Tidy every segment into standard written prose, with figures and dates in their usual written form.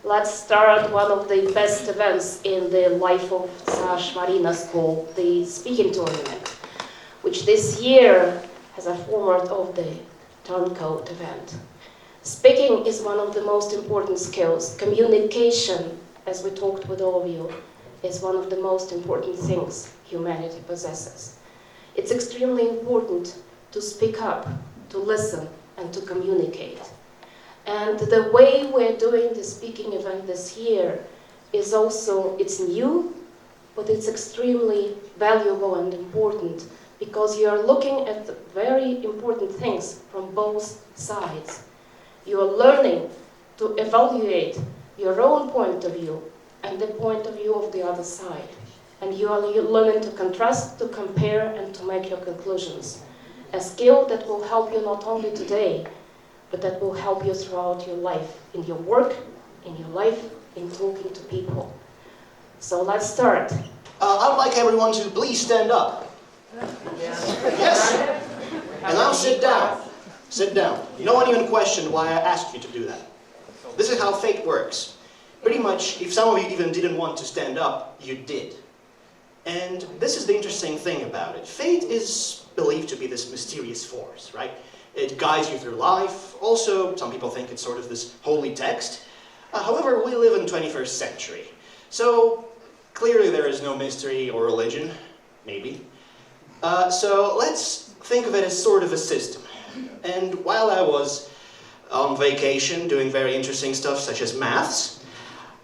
Let's start one of the best events in the life of Sash Marina School, the speaking tournament, which this year has a format of the Turncoat Event. Speaking is one of the most important skills. Communication, as we talked with all of you, is one of the most important things humanity possesses. It's extremely important to speak up, to listen, and to communicate. And the way we're doing the speaking event this year is also, it's new, but it's extremely valuable and important because you are looking at very important things from both sides. You are learning to evaluate your own point of view and the point of view of the other side. And you are learning to contrast, to compare, and to make your conclusions. A skill that will help you not only today, but that will help you throughout your life, in your work, in your life, in talking to people. So let's start. I'd like everyone to please stand up. Yes. And now sit down. Sit down. No one even questioned why I asked you to do that. This is how fate works. Pretty much, if some of you even didn't want to stand up, you did. And this is the interesting thing about it. Fate is believed to be this mysterious force, right? It guides you through life. Also, some people think it's sort of this holy text. However, we live in the 21st century. So, clearly there is no mystery or religion, maybe. So let's think of it as sort of a system. And while I was on vacation doing very interesting stuff such as maths,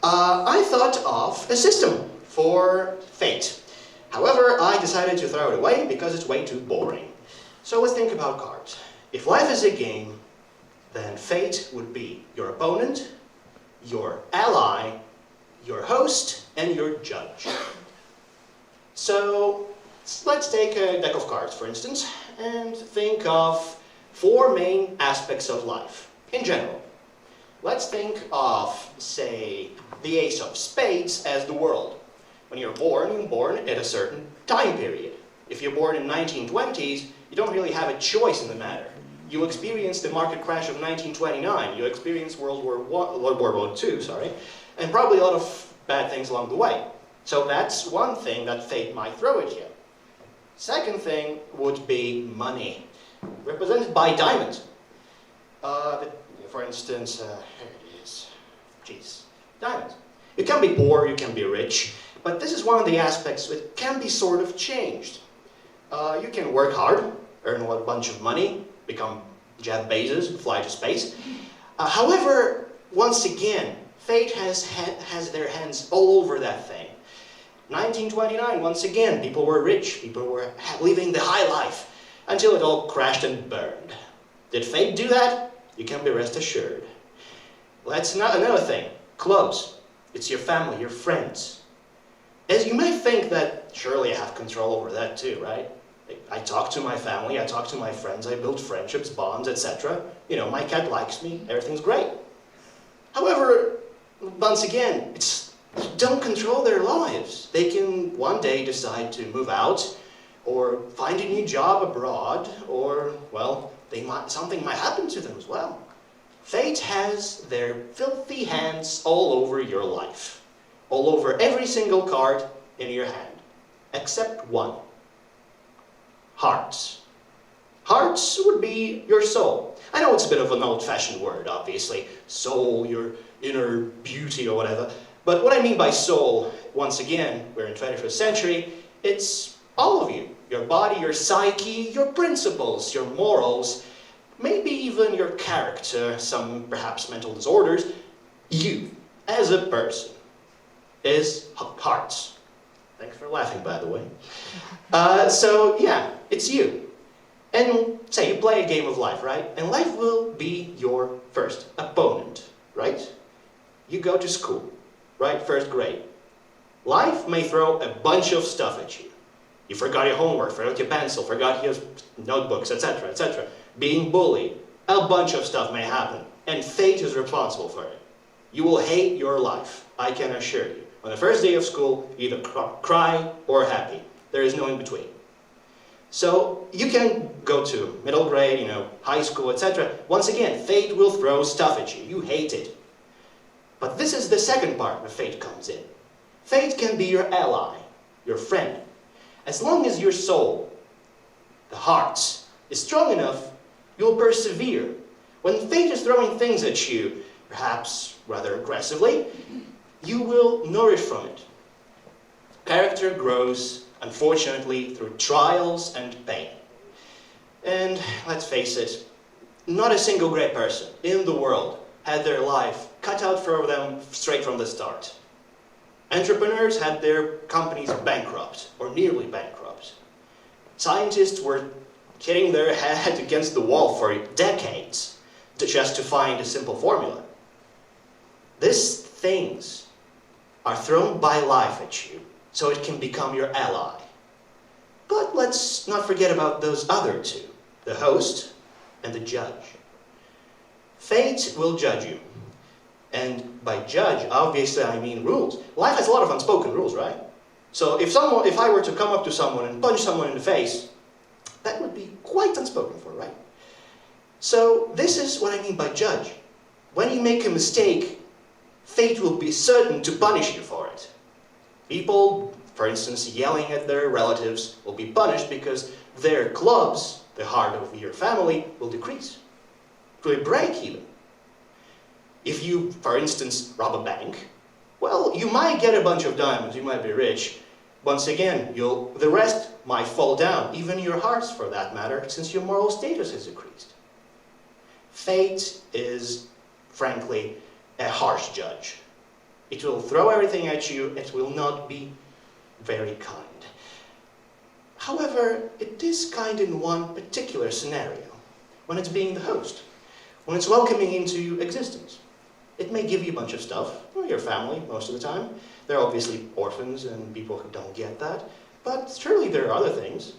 I thought of a system for fate. However, I decided to throw it away because it's way too boring. So let's think about cards. If life is a game, then fate would be your opponent, your ally, your host, and your judge. So let's take a deck of cards, for instance, and think of 4 main aspects of life in general. Let's think of, say, the Ace of Spades as the world. When you're born at a certain time period. If you're born in 1920s, you don't really have a choice in the matter. You experience the market crash of 1929, you experience World War II, and probably a lot of bad things along the way. So that's one thing that fate might throw at you. Second thing would be money, represented by diamond. For instance, here it is. Jeez, diamond. You can be poor, you can be rich, but this is one of the aspects that can be sort of changed. You can work hard, earn a bunch of money, become Jeff Bezos and fly to space. However, once again, fate has their hands all over that thing. 1929, once again, people were rich, people were living the high life, until it all crashed and burned. Did fate do that? You can be rest assured. That's another thing, clothes. It's your family, your friends. As you may think that, surely I have control over that too, right? I talk to my family, I talk to my friends, I build friendships, bonds, etc. You know, my cat likes me, everything's great. However, once again, don't control their lives. They can one day decide to move out, or find a new job abroad, or, well, something might happen to them as well. Fate has their filthy hands all over your life. All over every single card in your hand. Except one. Hearts. Hearts would be your soul. I know it's a bit of an old-fashioned word, obviously. Soul, your inner beauty or whatever. But what I mean by soul, once again, we're in the 21st century, it's all of you. Your body, your psyche, your principles, your morals, maybe even your character, some perhaps mental disorders. You, as a person, is hearts. Thanks for laughing, by the way. So, yeah, it's you. And say you play a game of life, right? And life will be your first opponent, right? You go to school, right? First grade. Life may throw a bunch of stuff at you. You forgot your homework, forgot your pencil, forgot your notebooks, etc., etc. Being bullied. A bunch of stuff may happen. And fate is responsible for it. You will hate your life, I can assure you. On the first day of school, you either cry or happy. There is no in between. So you can go to middle grade, high school, etc. Once again, fate will throw stuff at you. You hate it. But this is the second part where fate comes in. Fate can be your ally, your friend. As long as your soul, the heart, is strong enough, you'll persevere. When fate is throwing things at you, perhaps rather aggressively, you will nourish from it. Character grows, unfortunately, through trials and pain. And let's face it, not a single great person in the world had their life cut out for them straight from the start. Entrepreneurs had their companies bankrupt, or nearly bankrupt. Scientists were hitting their head against the wall for decades just to find a simple formula. These things are thrown by life at you so it can become your ally. But let's not forget about those other two, the host and the judge. Fate will judge you. And by judge, obviously I mean rules. Life has a lot of unspoken rules, right? So if I were to come up to someone and punch someone in the face, that would be quite unspoken for, right? So this is what I mean by judge. When you make a mistake, fate will be certain to punish you for it. People, for instance, yelling at their relatives will be punished because their clubs, the heart of your family, will decrease. To a break even. If you, for instance, rob a bank, well, you might get a bunch of diamonds, you might be rich. Once again, the rest might fall down, even your hearts for that matter, since your moral status has decreased. Fate is, frankly, a harsh judge. It will throw everything at you, it will not be very kind. However, it is kind in one particular scenario, when it's being the host, when it's welcoming into existence. It may give you a bunch of stuff, or your family most of the time. There are obviously orphans and people who don't get that, but surely there are other things.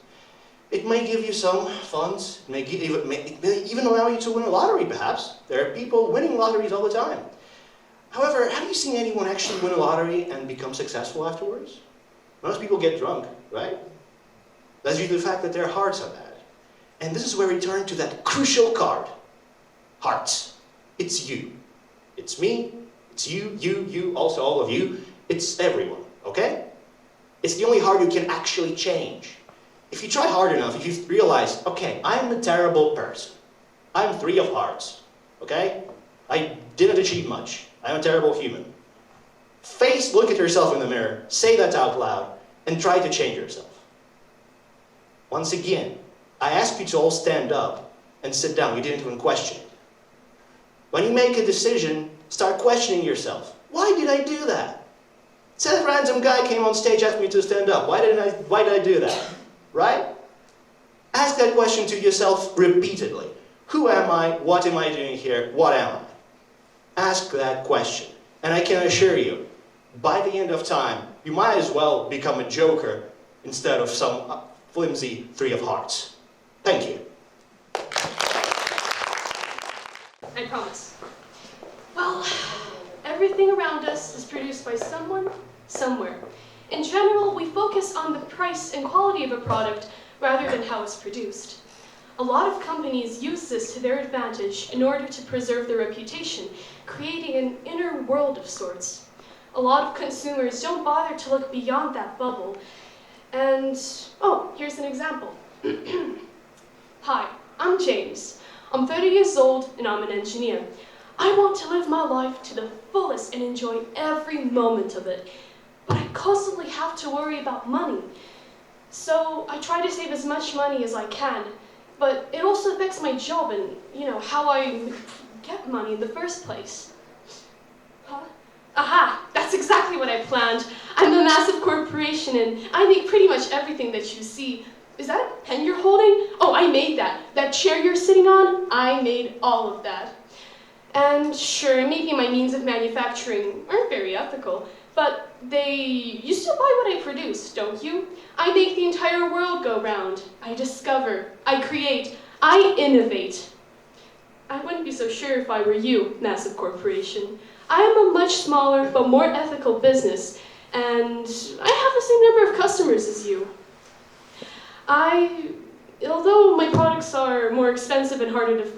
It may give you some funds, it may even allow you to win a lottery perhaps. There are people winning lotteries all the time. However, have you seen anyone actually win a lottery and become successful afterwards? Most people get drunk, right? That's due to the fact that their hearts are bad. And this is where we turn to that crucial card. Hearts. It's you. It's me. It's you, also all of you. It's everyone, okay? It's the only heart you can actually change. If you try hard enough, if you realize, okay, I'm a terrible person. I'm 3 of hearts, okay? I didn't achieve much. I'm a terrible human. Look at yourself in the mirror, say that out loud, and try to change yourself. Once again, I ask you to all stand up and sit down. You didn't even question it. When you make a decision, start questioning yourself. Why did I do that? Some random guy came on stage, asked me to stand up. Why did I do that? Right? Ask that question to yourself repeatedly. Who am I? What am I doing here? What am I? Ask that question. And I can assure you, by the end of time, you might as well become a joker instead of some flimsy 3 of hearts. Thank you. I promise. Well, everything around us is produced by someone, somewhere. In general, we focus on the price and quality of a product rather than how it's produced. A lot of companies use this to their advantage in order to preserve their reputation, creating an inner world of sorts. A lot of consumers don't bother to look beyond that bubble. And, here's an example. Hi, I'm James. I'm 30 years old and I'm an engineer. I want to live my life to the fullest and enjoy every moment of it. But I constantly have to worry about money. So I try to save as much money as I can. But it also affects my job and, how I get money in the first place. Huh? Aha! That's exactly what I planned. I'm a massive corporation and I make pretty much everything that you see. Is that a pen you're holding? Oh, I made that. That chair you're sitting on? I made all of that. And sure, maybe my means of manufacturing aren't very ethical, but you still buy what I produce, don't you? I make the entire world go round. I discover, I create, I innovate. I wouldn't be so sure if I were you, massive corporation. I am a much smaller but more ethical business, and I have the same number of customers as you. Although my products are more expensive and harder to...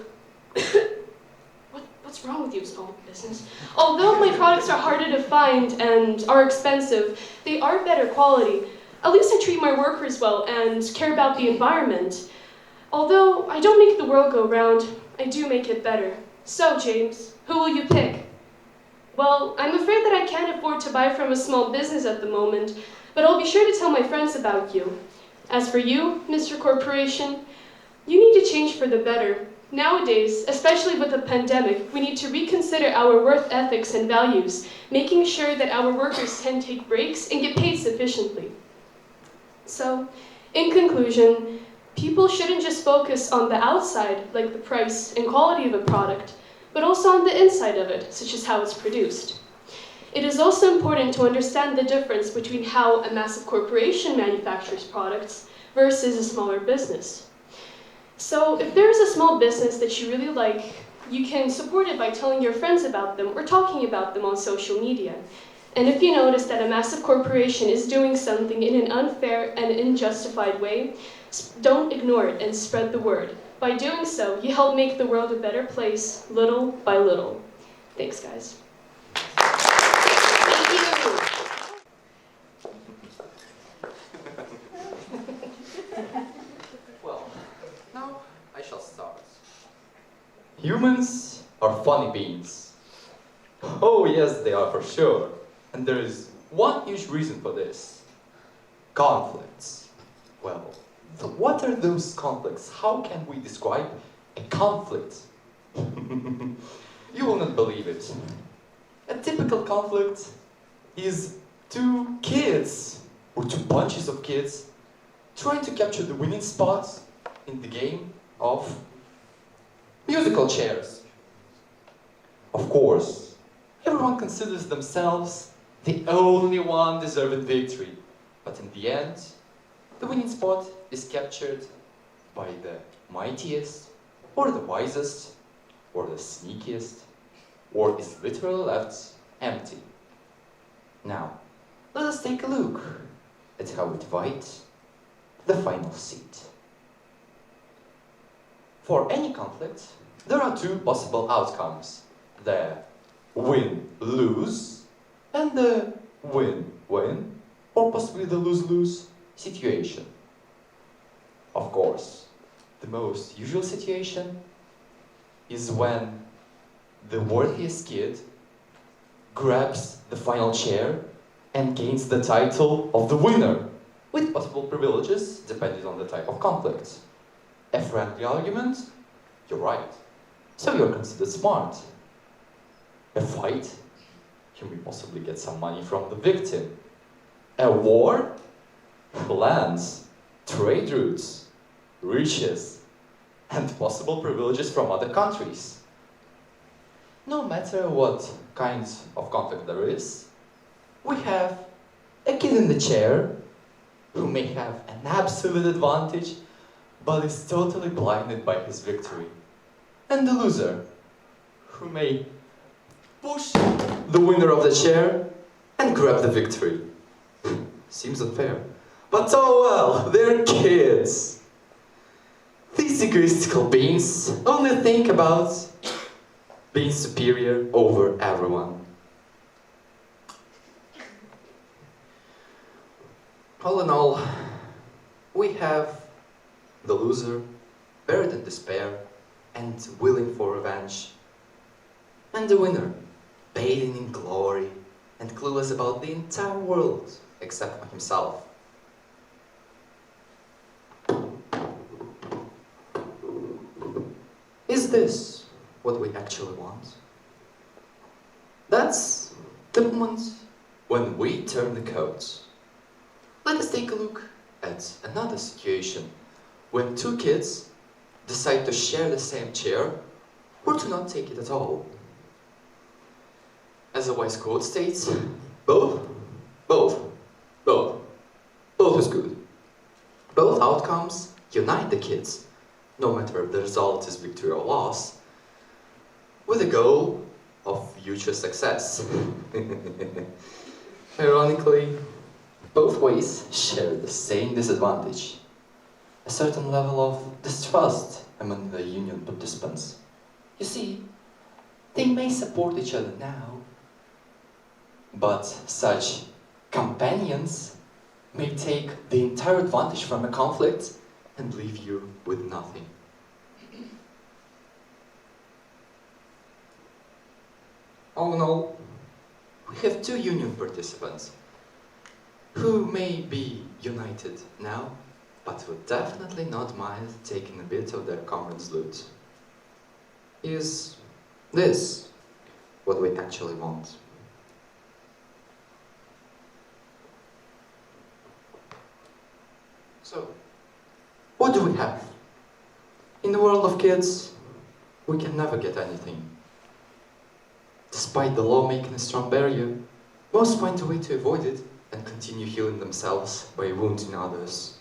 What's What's wrong with you, small business? Although my products are harder to find and are expensive, they are better quality. At least I treat my workers well and care about the environment. Although I don't make the world go round, I do make it better. So, James, who will you pick? Well, I'm afraid that I can't afford to buy from a small business at the moment, but I'll be sure to tell my friends about you. As for you, Mr. Corporation, you need to change for the better. Nowadays, especially with the pandemic, we need to reconsider our work ethics and values, making sure that our workers can take breaks and get paid sufficiently. So, in conclusion, people shouldn't just focus on the outside, like the price and quality of a product, but also on the inside of it, such as how it's produced. It is also important to understand the difference between how a massive corporation manufactures products versus a smaller business. So if there is a small business that you really like, you can support it by telling your friends about them or talking about them on social media. And if you notice that a massive corporation is doing something in an unfair and unjustified way, don't ignore it and spread the word. By doing so, you help make the world a better place, little by little. Thanks, guys. Thank you. Well, now I shall start. Humans are funny beings. Oh yes, they are for sure. And there is one huge reason for this. Conflicts. Well, what are those conflicts? How can we describe a conflict? You will not believe it. A typical conflict is two kids, or two bunches of kids, trying to capture the winning spots in the game of musical chairs. Of course, everyone considers themselves the only one deserving victory, but in the end, the winning spot is captured by the mightiest, or the wisest, or the sneakiest, or is literally left empty. Now, let us take a look at how we divide the final seat. For any conflict, there are two possible outcomes: the win-lose and the win-win, or possibly the lose-lose situation. Of course, the most usual situation is when the worthiest kid grabs the final chair and gains the title of the winner, with possible privileges depending on the type of conflict. A friendly argument? You're right. So you're considered smart. A fight? You may possibly get some money from the victim. A war? Lands, trade routes, riches, and possible privileges from other countries. No matter what kind of conflict there is, we have a kid in the chair who may have an absolute advantage but is totally blinded by his victory, and the loser who may push the winner of the chair and grab the victory. Seems unfair, but oh well, they're kids. These egoistical beings only think about being superior over everyone. All in all, we have the loser, buried in despair and willing for revenge, and the winner, bathing in glory and clueless about the entire world except for himself. Is this what we actually want? That's the moment when we turn the coats. Let us take a look at another situation when two kids decide to share the same chair or to not take it at all. As a wise quote states, both is good. Both outcomes unite the kids, no matter if the result is victory or loss, with the goal of future success. Ironically, both ways share the same disadvantage: a certain level of distrust among the union participants. You see, They may support each other now, but such companions may take the entire advantage from a conflict and leave you with nothing. Oh no, we have two union participants who may be united now, but would definitely not mind taking a bit of their comrades' loot. Is this what we actually want? So, what do we have? In the world of kids, we can never get anything. Despite the law making a strong barrier, most find a way to avoid it and continue healing themselves by wounding others.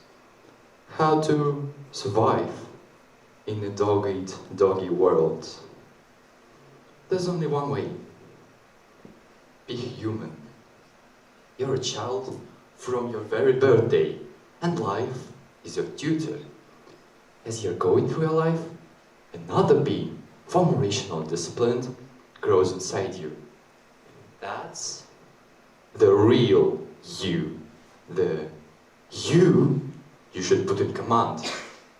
How to survive in a dog-eat-doggy world? There's only one way. Be human. You're a child from your very birthday, and life is your tutor. As you're going through your life, another being, far more rational and disciplined, grows inside you. That's the real you. The you should put in command,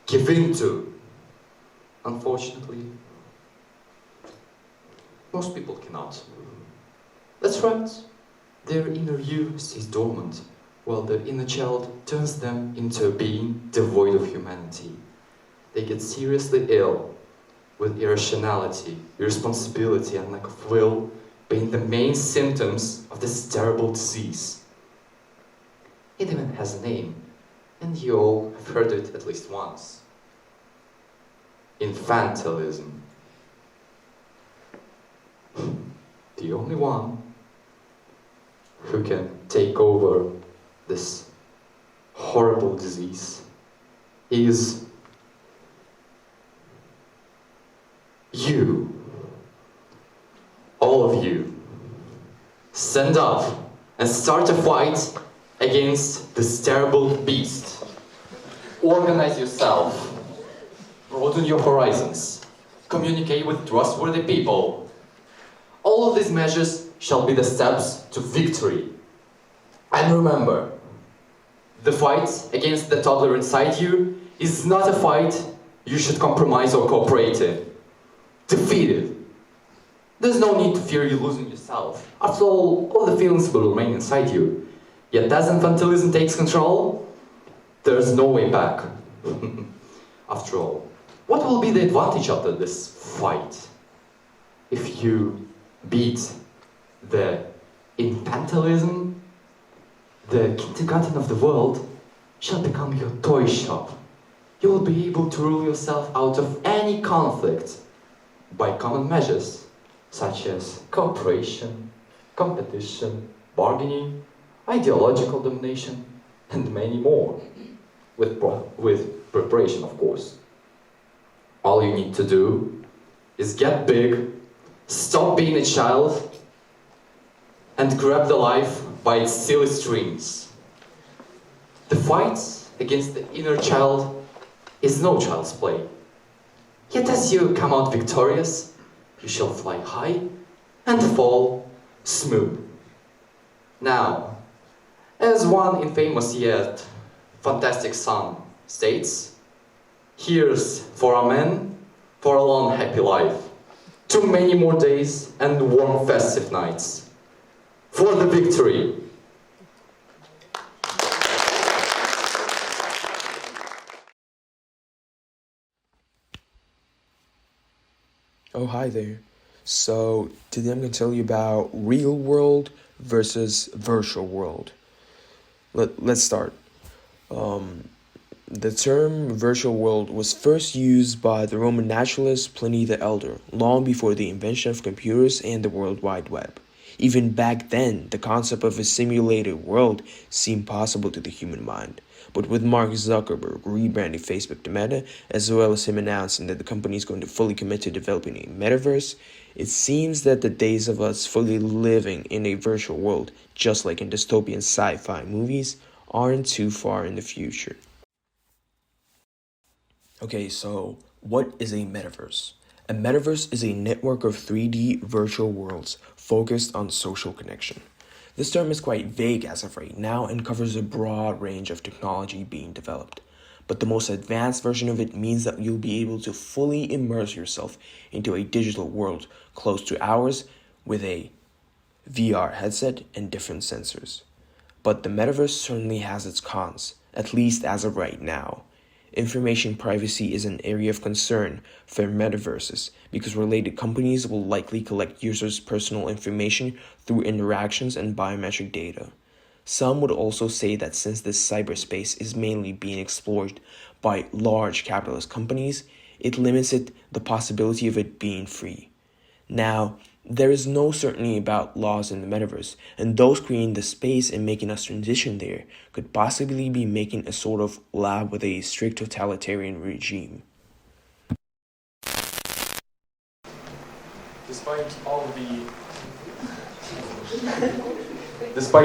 give in to. Unfortunately, most people cannot. That's right. Their inner you stays dormant, while their inner child turns them into a being devoid of humanity. They get seriously ill, with irrationality, irresponsibility, and lack of will being the main symptoms of this terrible disease. It even has a name, and you all have heard it at least once. Infantilism. The only one who can take over this horrible disease is you. All of you. Stand up and start a fight against this terrible beast. Organize yourself. Broaden your horizons. Communicate with trustworthy people. All of these measures shall be the steps to victory. And remember, the fight against the toddler inside you is not a fight you should compromise or cooperate in. Defeat it. There's no need to fear you losing yourself. After all the feelings will remain inside you. Yet as infantilism takes control, there's no way back. After all, what will be the advantage after this fight? If you beat the infantilism, the kindergarten of the world shall become your toy shop. You will be able to rule yourself out of any conflict by common measures such as cooperation, competition, bargaining, ideological domination, and many more, with preparation, of course. All you need to do is get big, stop being a child, and grab the life by its silly strings. The fight against the inner child is no child's play. Yet as you come out victorious, you shall fly high and fall smooth. Now, as one infamous yet fantastic song states, here's for a man, for a long happy life, too many more days and warm festive nights, for the victory. Oh, hi there. So, today I'm going to tell you about real world versus virtual world. Let's start. The term virtual world was first used by the Roman naturalist Pliny the Elder, long before the invention of computers and the World Wide Web. Even back then, the concept of a simulated world seemed possible to the human mind. But with Mark Zuckerberg rebranding Facebook to Meta, as well as him announcing that the company is going to fully commit to developing a metaverse, it seems that the days of us fully living in a virtual world, just like in dystopian sci-fi movies, aren't too far in the future. Okay, so what is a metaverse? A metaverse is a network of 3D virtual worlds focused on social connection. This term is quite vague as of right now and covers a broad range of technology being developed. But the most advanced version of it means that you'll be able to fully immerse yourself into a digital world close to ours with a VR headset and different sensors. But the metaverse certainly has its cons, at least as of right now. Information privacy is an area of concern for metaverses because related companies will likely collect users' personal information through interactions and biometric data. Some would also say that since this cyberspace is mainly being explored by large capitalist companies, it limits the possibility of it being free. Now, there is no certainty about laws in the metaverse, and those creating the space and making us transition there could possibly be making a sort of lab with a strict totalitarian regime. Despite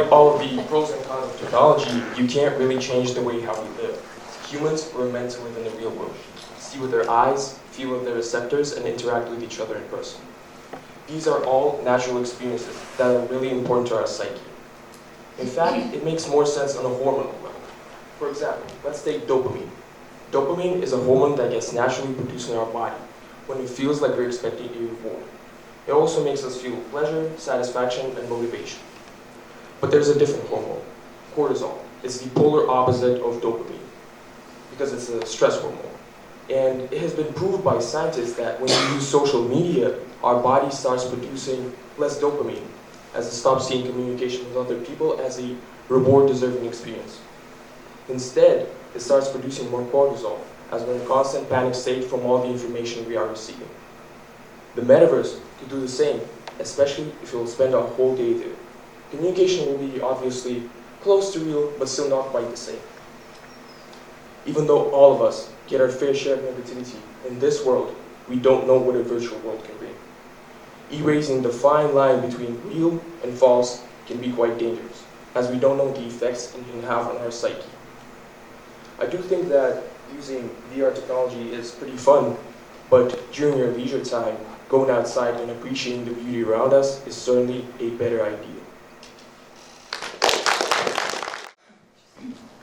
all of the pros and cons of technology, you can't really change the way how we live. Humans were meant to live in the real world, see with their eyes, feel with their receptors, and interact with each other in person. These are all natural experiences that are really important to our psyche. In fact, it makes more sense on a hormonal level. For example, let's take dopamine. Dopamine is a hormone that gets naturally produced in our body when it feels like we're expecting a reward. It also makes us feel pleasure, satisfaction, and motivation. But there's a different hormone, cortisol. It's the polar opposite of dopamine because it's a stress hormone. And it has been proved by scientists that when we use social media, our body starts producing less dopamine as it stops seeing communication with other people as a reward-deserving experience. Instead, it starts producing more cortisol as we're in a constant panic state from all the information we are receiving. The metaverse could do the same, especially if you'll spend a whole day there. Communication will be obviously close to real, but still not quite the same. Even though all of us get our fair share of negativity, in this world, we don't know what a virtual world can bring. Erasing the fine line between real and false can be quite dangerous, as we don't know the effects it can have on our psyche. I do think that using VR technology is pretty fun, but during your leisure time, going outside and appreciating the beauty around us is certainly a better idea.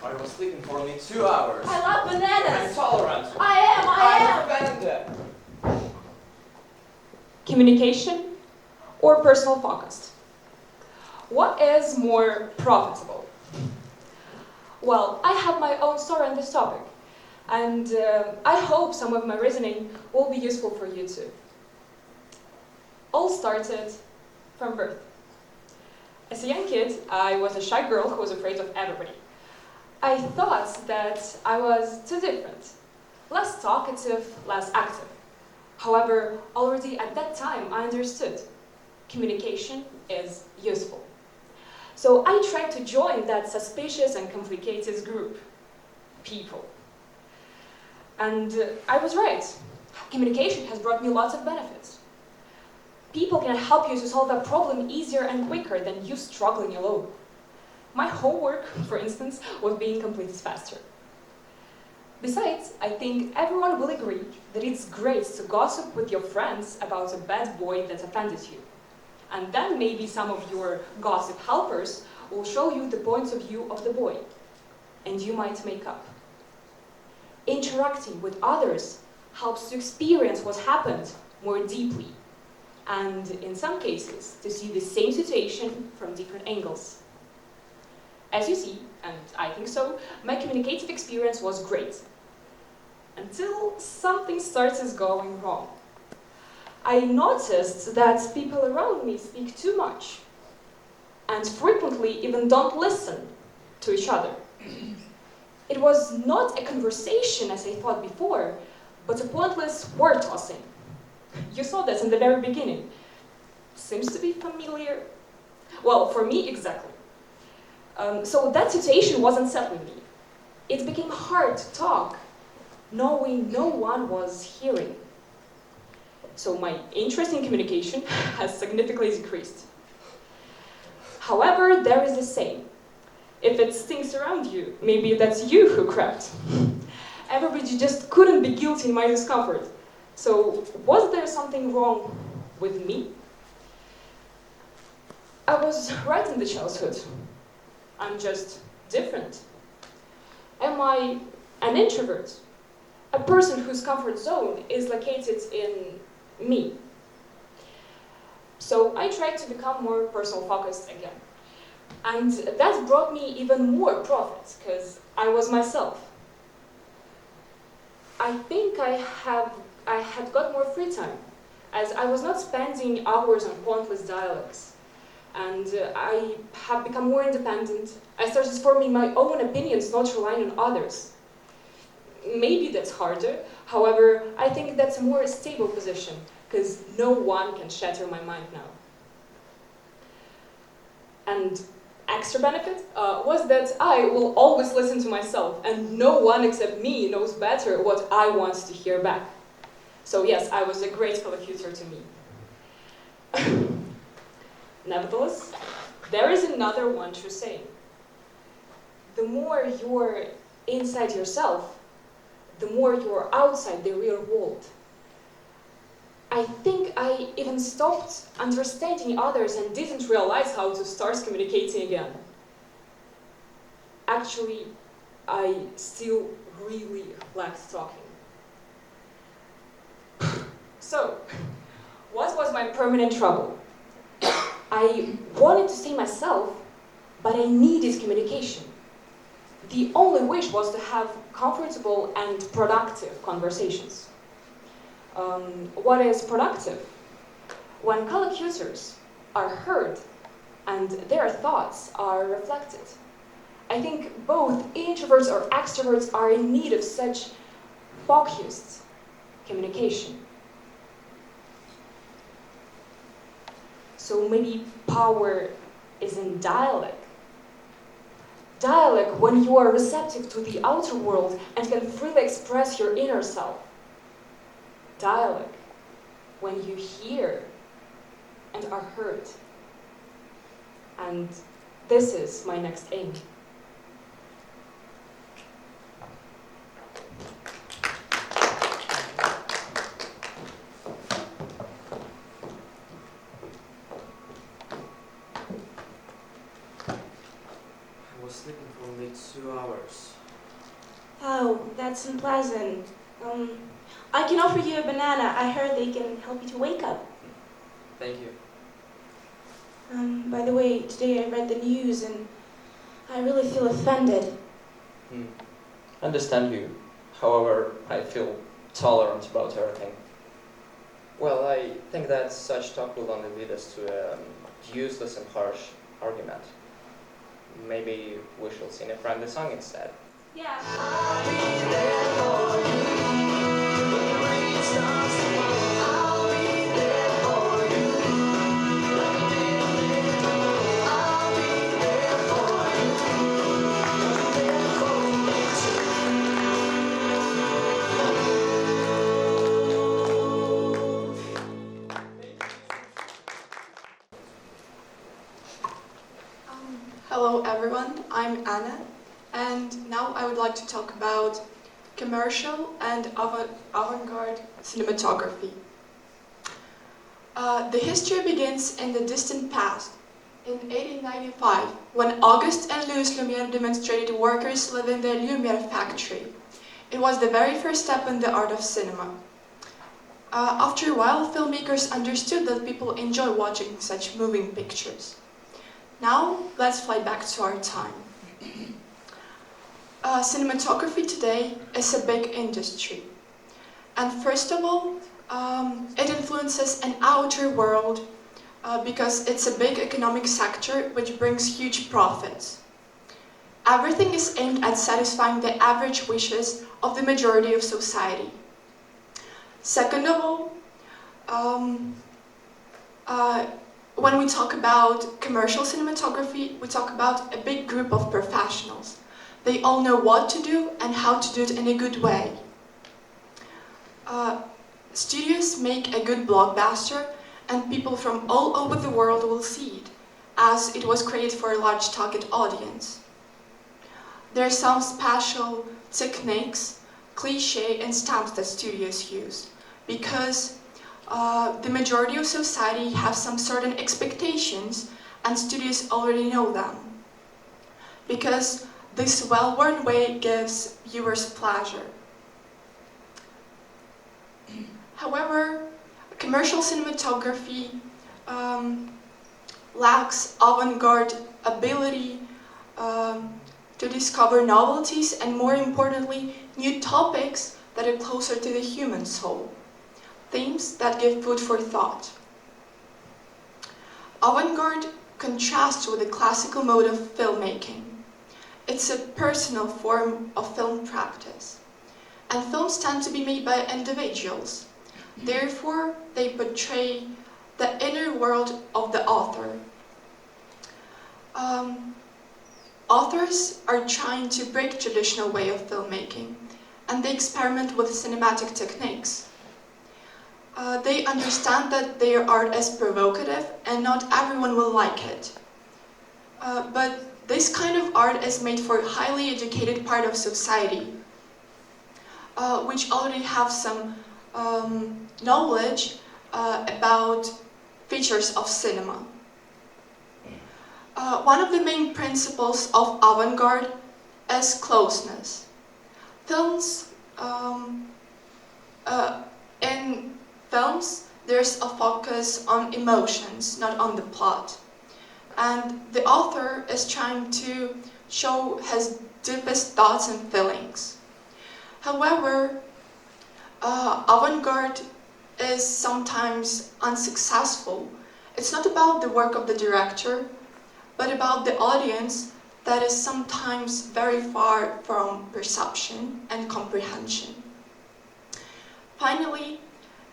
I was sleeping for only 2 hours. I love I'm bananas. intolerant. I am. I'm offended. Communication or personal focus? What is more profitable? Well, I have my own story on this topic, and I hope some of my reasoning will be useful for you too. All started from birth. As a young kid, I was a shy girl who was afraid of everybody. I thought that I was too different, less talkative, less active. However, already at that time, I understood communication is useful. So I tried to join that suspicious and complicated group, people. And I was right. Communication has brought me lots of benefits. People can help you to solve a problem easier and quicker than you struggling alone. My homework, for instance, was being completed faster. Besides, I think everyone will agree that it's great to gossip with your friends about a bad boy that offended you. And then maybe some of your gossip helpers will show you the points of view of the boy, and you might make up. Interacting with others helps to experience what happened more deeply, and in some cases, to see the same situation from different angles. As you see, and I think so, my communicative experience was great. Until something started going wrong. I noticed that people around me speak too much, and frequently even don't listen to each other. It was not a conversation as I thought before, but a pointless word tossing. You saw that in the very beginning. Seems to be familiar. Well, for me, exactly. So that situation wasn't settling me. It became hard to talk, knowing no one was hearing. So my interest in communication has significantly decreased. However, there is the saying. If it stinks around you, maybe that's you who crept. Everybody just couldn't be guilty in my discomfort. So, was there something wrong with me? I was right in the childhood. I'm just different. Am I an introvert? A person whose comfort zone is located in me. So I tried to become more personal focused again. And that brought me even more profits, because I was myself. I think I had got more free time, as I was not spending hours on pointless dialogues. And I have become more independent. I started forming my own opinions, not relying on others. Maybe that's harder. However, I think that's a more stable position, because no one can shatter my mind now. And extra benefit was that I will always listen to myself, and no one except me knows better what I want to hear back. So yes, I was a great collocutor to me. Nevertheless, there is another one true saying. The more you're inside yourself, the more you're outside the real world. I think I even stopped understanding others and didn't realize how to start communicating again. Actually, I still really liked talking. So, what was my permanent trouble? I wanted to say myself, but I needed communication. The only wish was to have comfortable and productive conversations. What is productive? When collocutors are heard and their thoughts are reflected. I think both introverts or extroverts are in need of such focused communication. So maybe power is in dialogue. Dialogue when you are receptive to the outer world and can freely express your inner self. Dialogue when you hear and are heard. And this is my next aim. I was sleeping for only 2 hours. Oh, that's unpleasant. I can offer you a banana. I heard they can help you to wake up. Thank you. By the way, today I read the news and I really feel offended. Understand you. However, I feel tolerant about everything. Well, I think that such talk will only lead us to a useless and harsh argument. Maybe we shall sing a friendly song instead. Yeah. Hello everyone, I'm Anna, and now I would like to talk about commercial and avant-garde cinematography. The history begins in the distant past, in 1895, when Auguste and Louis Lumière demonstrated workers living in the Lumière factory. It was the very first step in the art of cinema. After a while, filmmakers understood that people enjoy watching such moving pictures. Now, let's fly back to our time. Cinematography today is a big industry. And first of all, it influences an outer world because it's a big economic sector which brings huge profits. Everything is aimed at satisfying the average wishes of the majority of society. Second of all, when we talk about commercial cinematography, we talk about a big group of professionals. They all know what to do and how to do it in a good way. Studios make a good blockbuster, and people from all over the world will see it, as it was created for a large target audience. There are some special techniques, cliché, and stamps that studios use. because the majority of society have some certain expectations and studios already know them. Because this well-worn way gives viewers pleasure. However, commercial cinematography lacks avant-garde ability to discover novelties and, more importantly, new topics that are closer to the human soul, themes that give food for thought. Avant-garde contrasts with the classical mode of filmmaking. It's a personal form of film practice, and films tend to be made by individuals. Therefore, they portray the inner world of the author. Authors are trying to break traditional way of filmmaking, and they experiment with cinematic techniques. They understand that their art is provocative and not everyone will like it. But this kind of art is made for a highly educated part of society, which already have some knowledge about features of cinema. One of the main principles of avant-garde is closeness. In films, there's a focus on emotions, not on the plot. And the author is trying to show his deepest thoughts and feelings. However, avant-garde is sometimes unsuccessful. It's not about the work of the director, but about the audience that is sometimes very far from perception and comprehension. Finally,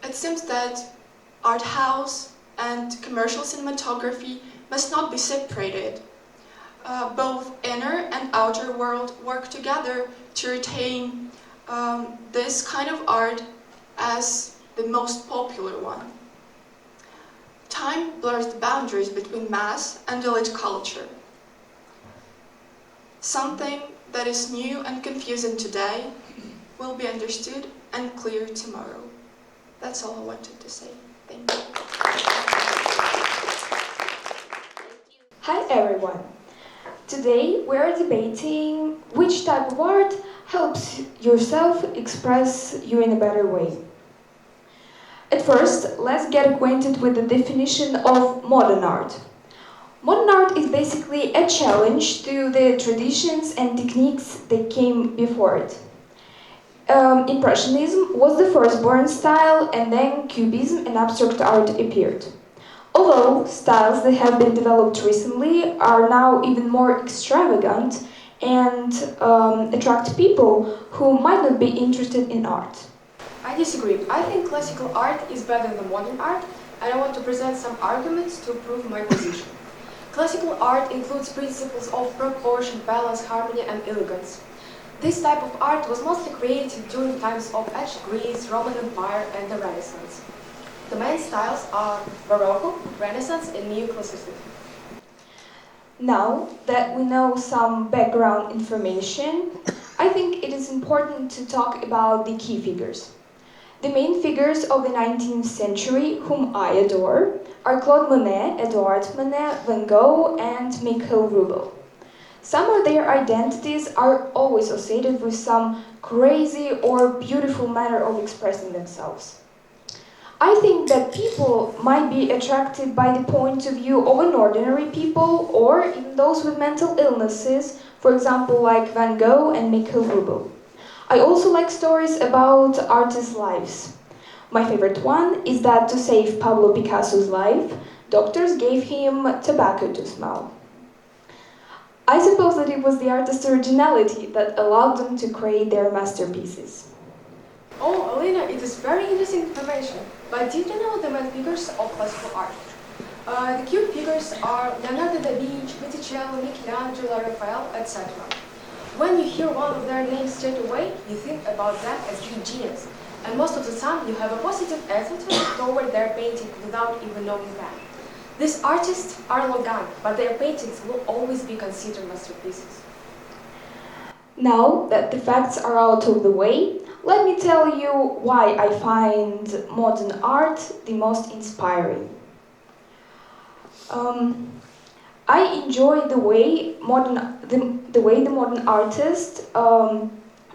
it seems that art house and commercial cinematography must not be separated. Both inner and outer world work together to retain this kind of art as the most popular one. Time blurs the boundaries between mass and elite culture. Something that is new and confusing today will be understood and clear tomorrow. That's all I wanted to say. Thank you. Hi everyone! Today we are debating which type of art helps yourself express you in a better way. At first, let's get acquainted with the definition of modern art. Modern art is basically a challenge to the traditions and techniques that came before it. Impressionism was the firstborn style, and then Cubism and abstract art appeared. Although styles that have been developed recently are now even more extravagant and attract people who might not be interested in art. I disagree. I think classical art is better than modern art, and I want to present some arguments to prove my position. Classical art includes principles of proportion, balance, harmony, and elegance. This type of art was mostly created during times of ancient Greece, Roman Empire, and the Renaissance. The main styles are Baroque, Renaissance, and Neoclassicism. Now that we know some background information, I think it is important to talk about the key figures. The main figures of the 19th century, whom I adore, are Claude Monet, Edouard Manet, Van Gogh, and Mikhail Rubel. Some of their identities are always associated with some crazy or beautiful manner of expressing themselves. I think that people might be attracted by the point of view of an ordinary people or even those with mental illnesses, for example, like Van Gogh and Mikhail Rubel. I also like stories about artists' lives. My favorite one is that to save Pablo Picasso's life, doctors gave him tobacco to smell. I suppose that it was the artist's originality that allowed them to create their masterpieces. Oh, Alina, it is very interesting information. But did you know the main figures of classical art? The key figures are Leonardo da Vinci, Botticelli, Michelangelo, Raphael, etc. When you hear one of their names straight away, you think about them as being genius. And most of the time, you have a positive attitude toward their painting without even knowing that. These artists are long gone, but their paintings will always be considered masterpieces. Now that the facts are out of the way, Let me tell you why I find modern art the most inspiring. Um, I enjoy the way the modern artists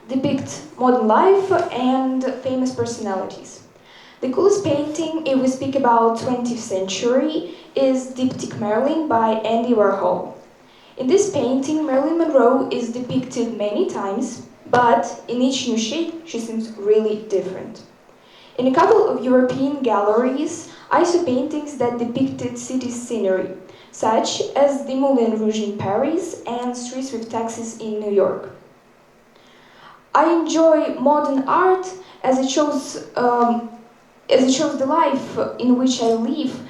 depict modern life and famous personalities. The coolest painting, if we speak about 20th century, is Diptych Marilyn by Andy Warhol. In this painting, Marilyn Monroe is depicted many times, but in each new shade, she seems really different. In a couple of European galleries, I saw paintings that depicted city scenery, such as the Moulin Rouge in Paris and streets with taxis in New York. I enjoy modern art as it shows the life in which I live,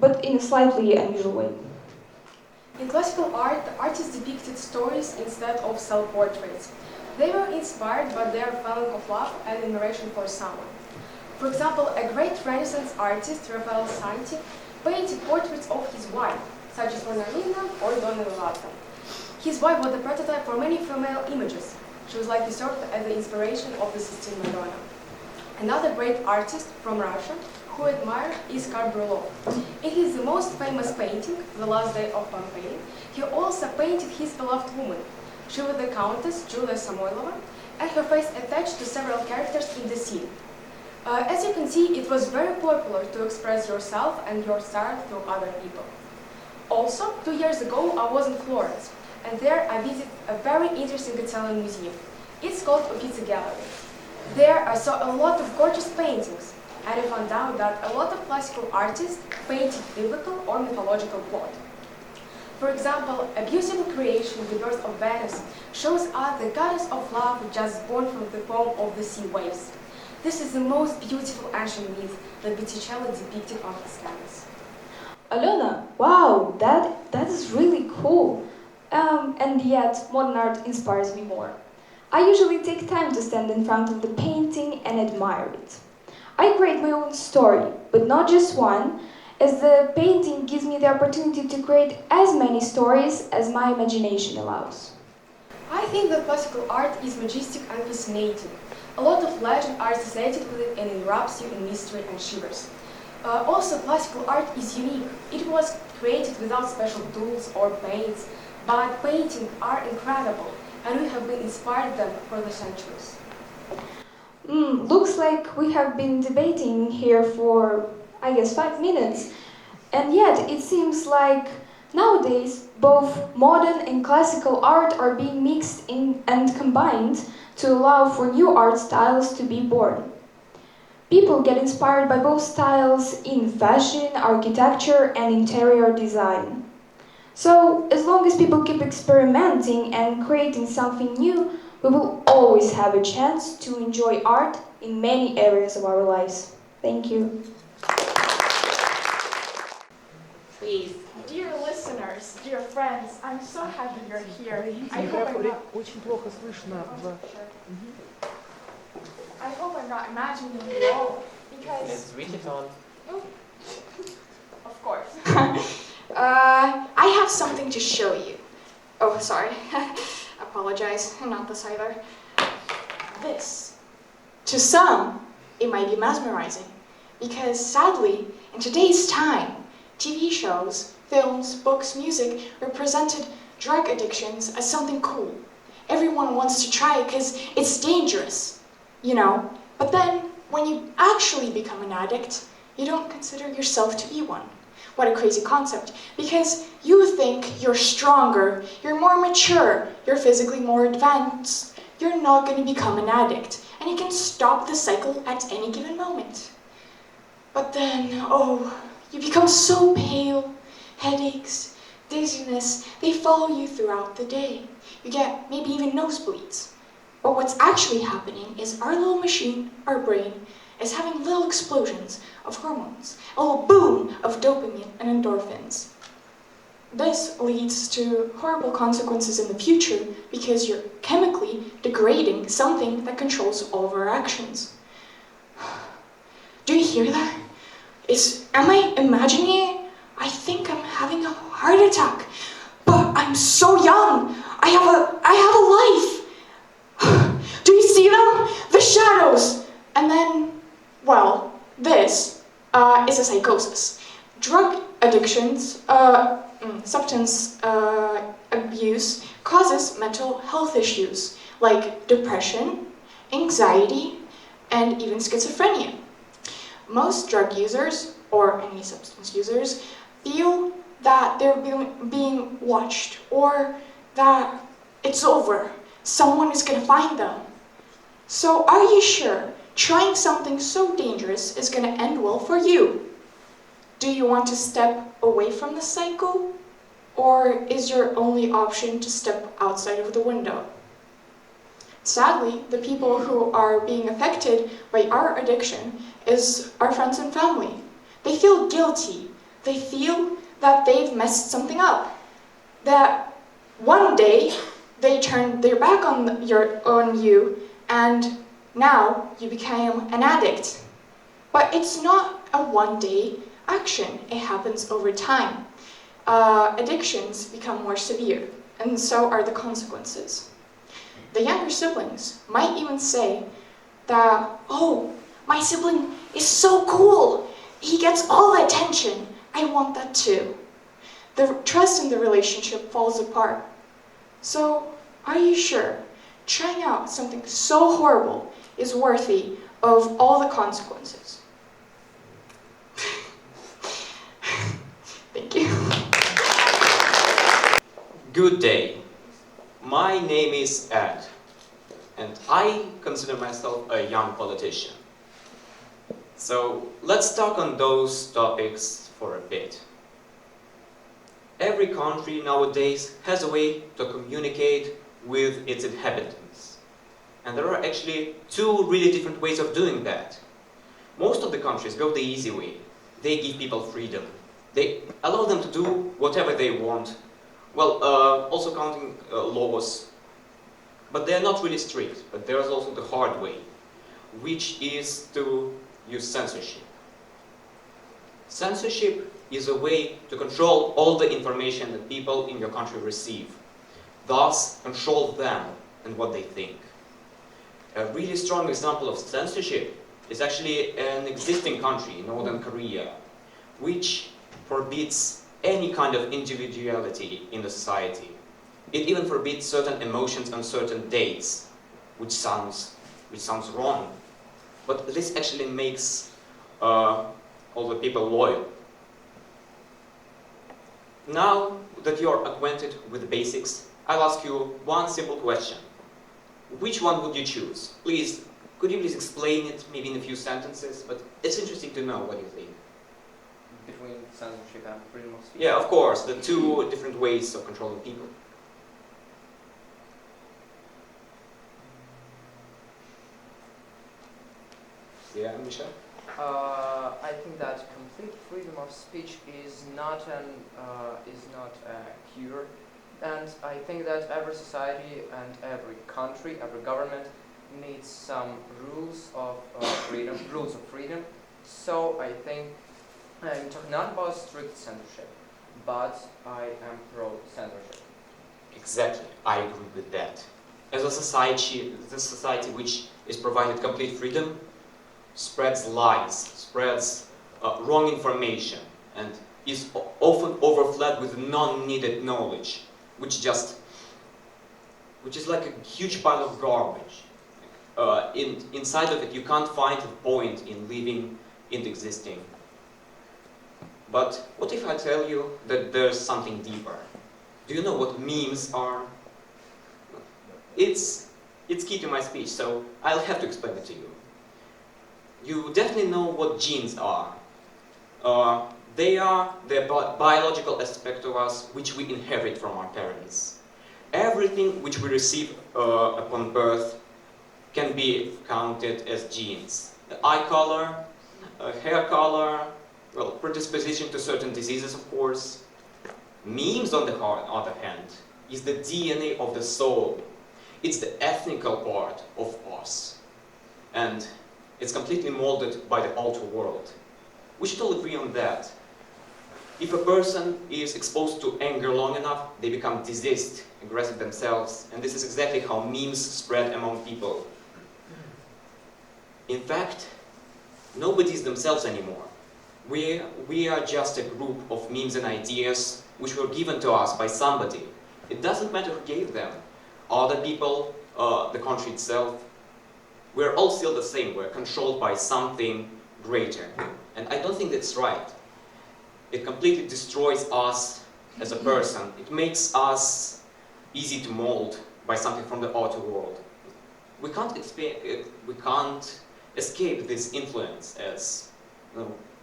but in a slightly unusual way. In classical art, the artists depicted stories instead of self-portraits. They were inspired by their feeling of love and admiration for someone. For example, a great Renaissance artist, Raphael Santi, painted portraits of his wife, such as Mona Lisa or Donna Lovato. His wife was the prototype for many female images. She was likely served as the inspiration of the Sistine Madonna. Another great artist from Russia who I admire is Karl. It is the most famous painting, The Last Day of Pompeii. He also painted his beloved woman. She was the Countess Julia Samoylova, and her face attached to several characters in the scene. As you can see, it was very popular to express yourself and your style through other people. Also, 2 years ago, I was in Florence, and there I visited a very interesting Italian museum. It's called Uffizi Gallery. There I saw a lot of gorgeous paintings, and I found out that a lot of classical artists painted biblical or mythological plot. For example, a beautiful creation, The Birth of Venus, shows us the goddess of love just born from the foam of the sea waves. This is the most beautiful ancient myth that Botticelli depicted on his canvas. Alona, wow, that is really cool. And yet, modern art inspires me more. I usually take time to stand in front of the painting and admire it. I create my own story, but not just one, as the painting gives me the opportunity to create as many stories as my imagination allows. I think that classical art is majestic and fascinating. A lot of legend are associated with it and it wraps you in mystery and shivers. Also, classical art is unique. It was created without special tools or paints, but paintings are incredible, and we have been inspired them for the centuries. Looks like we have been debating here for, I guess, 5 minutes. And yet, it seems like nowadays, both modern and classical art are being mixed in and combined to allow for new art styles to be born. People get inspired by both styles in fashion, architecture, and interior design. So, as long as people keep experimenting and creating something new, we will always have a chance to enjoy art in many areas of our lives. Thank you. Please. Dear listeners, dear friends, I'm so happy you're here. I hope I'm not imagining you all, because... Let's switch it on. Of course. I have something to show you. Oh, sorry. Apologize, not this either. This. To some, it might be mesmerizing, because sadly, in today's time, TV shows, films, books, music represented drug addictions as something cool. Everyone wants to try it because it's dangerous, you know. But then, when you actually become an addict, you don't consider yourself to be one. What a crazy concept, because you think you're stronger, you're more mature, you're physically more advanced, you're not going to become an addict, and you can stop the cycle at any given moment. But then, oh, you become so pale, headaches, dizziness, they follow you throughout the day. You get maybe even nosebleeds. But what's actually happening is our little machine, our brain, is having little explosions of hormones, a little boom of dopamine and endorphins. This leads to horrible consequences in the future because you're chemically degrading something that controls all of our actions. Do you hear that? Am I imagining it? I think I'm having a heart attack. But I'm so young. I have a life. Do you see them? The shadows. And then, well, this is a psychosis. Drug addictions, substance abuse causes mental health issues like depression, anxiety, and even schizophrenia. Most drug users, or any substance users, feel that they're being watched, or that it's over. Someone is going to find them. So are you sure trying something so dangerous is going to end well for you? Do you want to step away from the cycle? Or is your only option to step outside of the window? Sadly, the people who are being affected by our addiction is our friends and family. They feel guilty. They feel that they've messed something up. That one day they turned their back on you and now you became an addict. But it's not a one-day action. It happens over time. Addictions become more severe, and so are the consequences. The younger siblings might even say that, oh, my sibling is so cool. He gets all the attention. I want that too. The trust in the relationship falls apart. So, are you sure trying out something so horrible is worthy of all the consequences? Thank you. Good day. My name is Ed, and I consider myself a young politician. So let's talk on those topics for a bit. Every country nowadays has a way to communicate with its inhabitants. And there are actually two really different ways of doing that. Most of the countries go the easy way. They give people freedom. They allow them to do whatever they want. Well, also counting laws. But they are not really strict. But there is also the hard way, which is to use censorship. Censorship is a way to control all the information that people in your country receive. Thus, control them and what they think. A really strong example of censorship is actually an existing country, Northern Korea, which forbids any kind of individuality in the society. It even forbids certain emotions on certain dates, which sounds wrong. But this actually makes all the people loyal. Now that you're acquainted with the basics, I'll ask you one simple question. Which one would you choose? Please, could you please explain it maybe in a few sentences? But it's interesting to know what you think. Between censorship and freedom of speech? Yeah, of course, the two different ways of controlling people. Yeah, Michelle? I think that complete freedom of speech is not a cure, and I think that every society and every country, every government needs some rules of freedom. So I think I'm talking not about strict censorship, but I am pro-censorship. Exactly, I agree with that. As a society, the society which is provided complete freedom spreads lies, spreads wrong information, and is often overflowed with non-needed knowledge, which is like a huge pile of garbage. Inside of it, you can't find a point in living, in existing. But what if I tell you that there's something deeper? Do you know what memes are? It's key to my speech, so I'll have to explain it to you. You definitely know what genes are. They are the biological aspect of us which we inherit from our parents. Everything which we receive upon birth can be counted as genes. The eye color, hair color, well, predisposition to certain diseases, of course. Memes, on the other hand, is the DNA of the soul. It's the ethnical part of us. And it's completely molded by the outer world. We should all agree on that. If a person is exposed to anger long enough, they become diseased, aggressive themselves, and this is exactly how memes spread among people. In fact, nobody is themselves anymore. We are just a group of memes and ideas which were given to us by somebody. It doesn't matter who gave them. Other people, the country itself. We're all still the same. We're controlled by something greater. And I don't think that's right. It completely destroys us as a person. It makes us easy to mold by something from the outer world. We can't escape this influence, as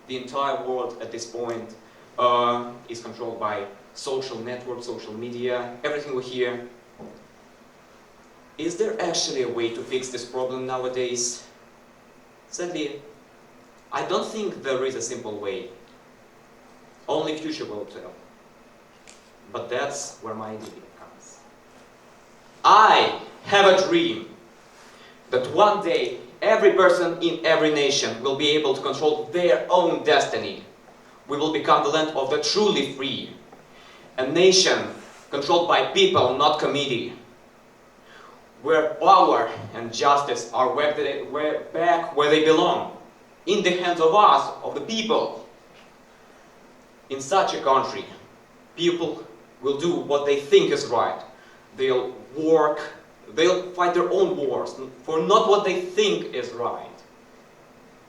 the entire world at this point is controlled by social networks, social media, everything we hear. Is there actually a way to fix this problem nowadays? Sadly, I don't think there is a simple way. Only future will tell. But that's where my idea comes. I have a dream that one day every person in every nation will be able to control their own destiny. We will become the land of the truly free. A nation controlled by people, not committee. Where power and justice are back where they belong. In the hands of us, of the people. In such a country, people will do what they think is right. They'll work, they'll fight their own wars for not what they think is right.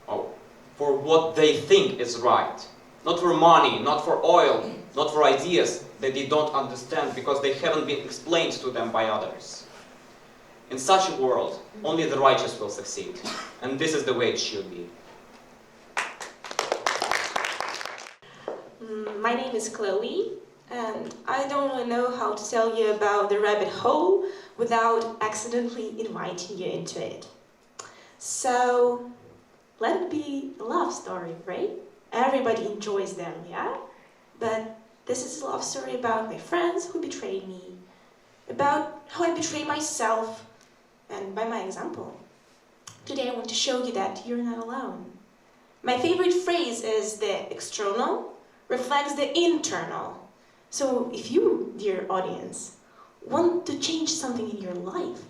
Oh, for what they think is right. Not for money, not for oil, not for ideas that they don't understand because they haven't been explained to them by others. In such a world, only the righteous will succeed. And this is the way it should be. My name is Chloe, and I don't really know how to tell you about the rabbit hole without accidentally inviting you into it. So, let it be a love story, right? Everybody enjoys them, yeah? But this is a love story about my friends who betrayed me, about how I betray myself, and by my example. Today I want to show you that you're not alone. My favorite phrase is the external reflects the internal. So if you, dear audience, want to change something in your life,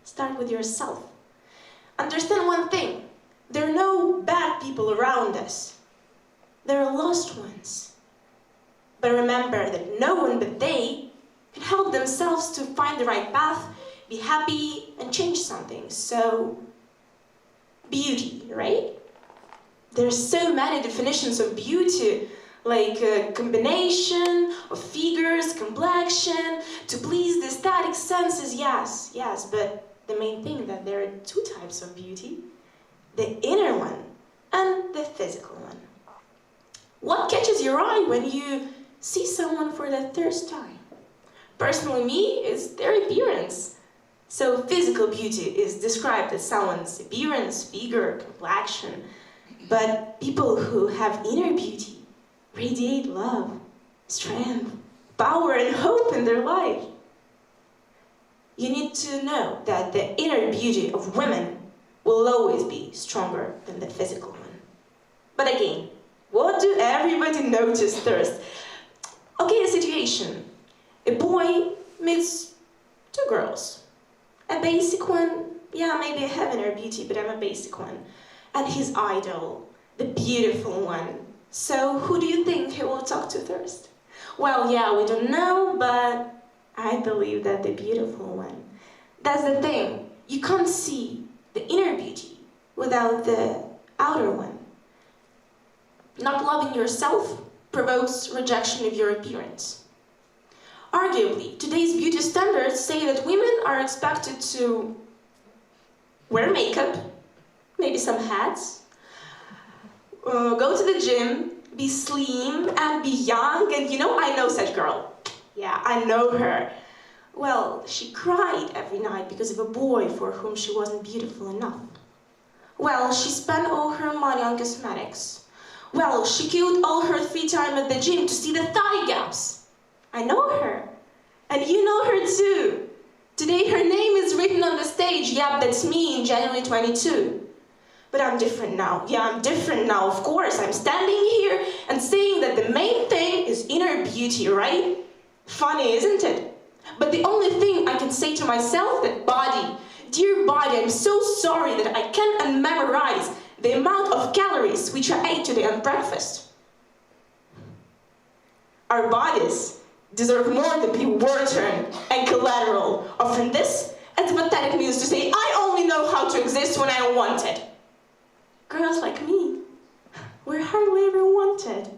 start with yourself. Understand one thing, there are no bad people around us. There are lost ones. But remember that no one but they can help themselves to find the right path, be happy, and change something. So, beauty, right? There's so many definitions of beauty, like a combination of figures, complexion, to please the aesthetic senses, yes, but the main thing that there are two types of beauty, the inner one and the physical one. What catches your eye when you see someone for the first time? Personally, me, it's their appearance. So physical beauty is described as someone's appearance, figure, complexion. But people who have inner beauty radiate love, strength, power, and hope in their life. You need to know that the inner beauty of women will always be stronger than the physical one. But again, what do everybody notice first? Okay, a situation. A boy meets two girls. A basic one, yeah, maybe I have inner beauty, but I'm a basic one. And his idol, the beautiful one. So who do you think he will talk to first? Well, yeah, we don't know, but I believe that the beautiful one. That's the thing. You can't see the inner beauty without the outer one. Not loving yourself provokes rejection of your appearance. Arguably, today's beauty standards say that women are expected to wear makeup, maybe some hats, go to the gym, be slim and be young, and I know such girl. Yeah, I know her. Well, she cried every night because of a boy for whom she wasn't beautiful enough. Well, she spent all her money on cosmetics. Well, she killed all her free time at the gym to see the thigh gaps. I know her. And you know her too. Today her name is written on the stage. Yep, that's me in January 22. But I'm different now. Yeah, I'm different now, of course. I'm standing here and saying that the main beauty, right? Funny, isn't it? But the only thing I can say to myself that body, dear body, I'm so sorry that I can't memorize the amount of calories which I ate today on breakfast. Our bodies deserve more than be word-turned and collateral, or from this, as a pathetic muse to say, I only know how to exist when I want it. Girls like me, we're hardly ever wanted.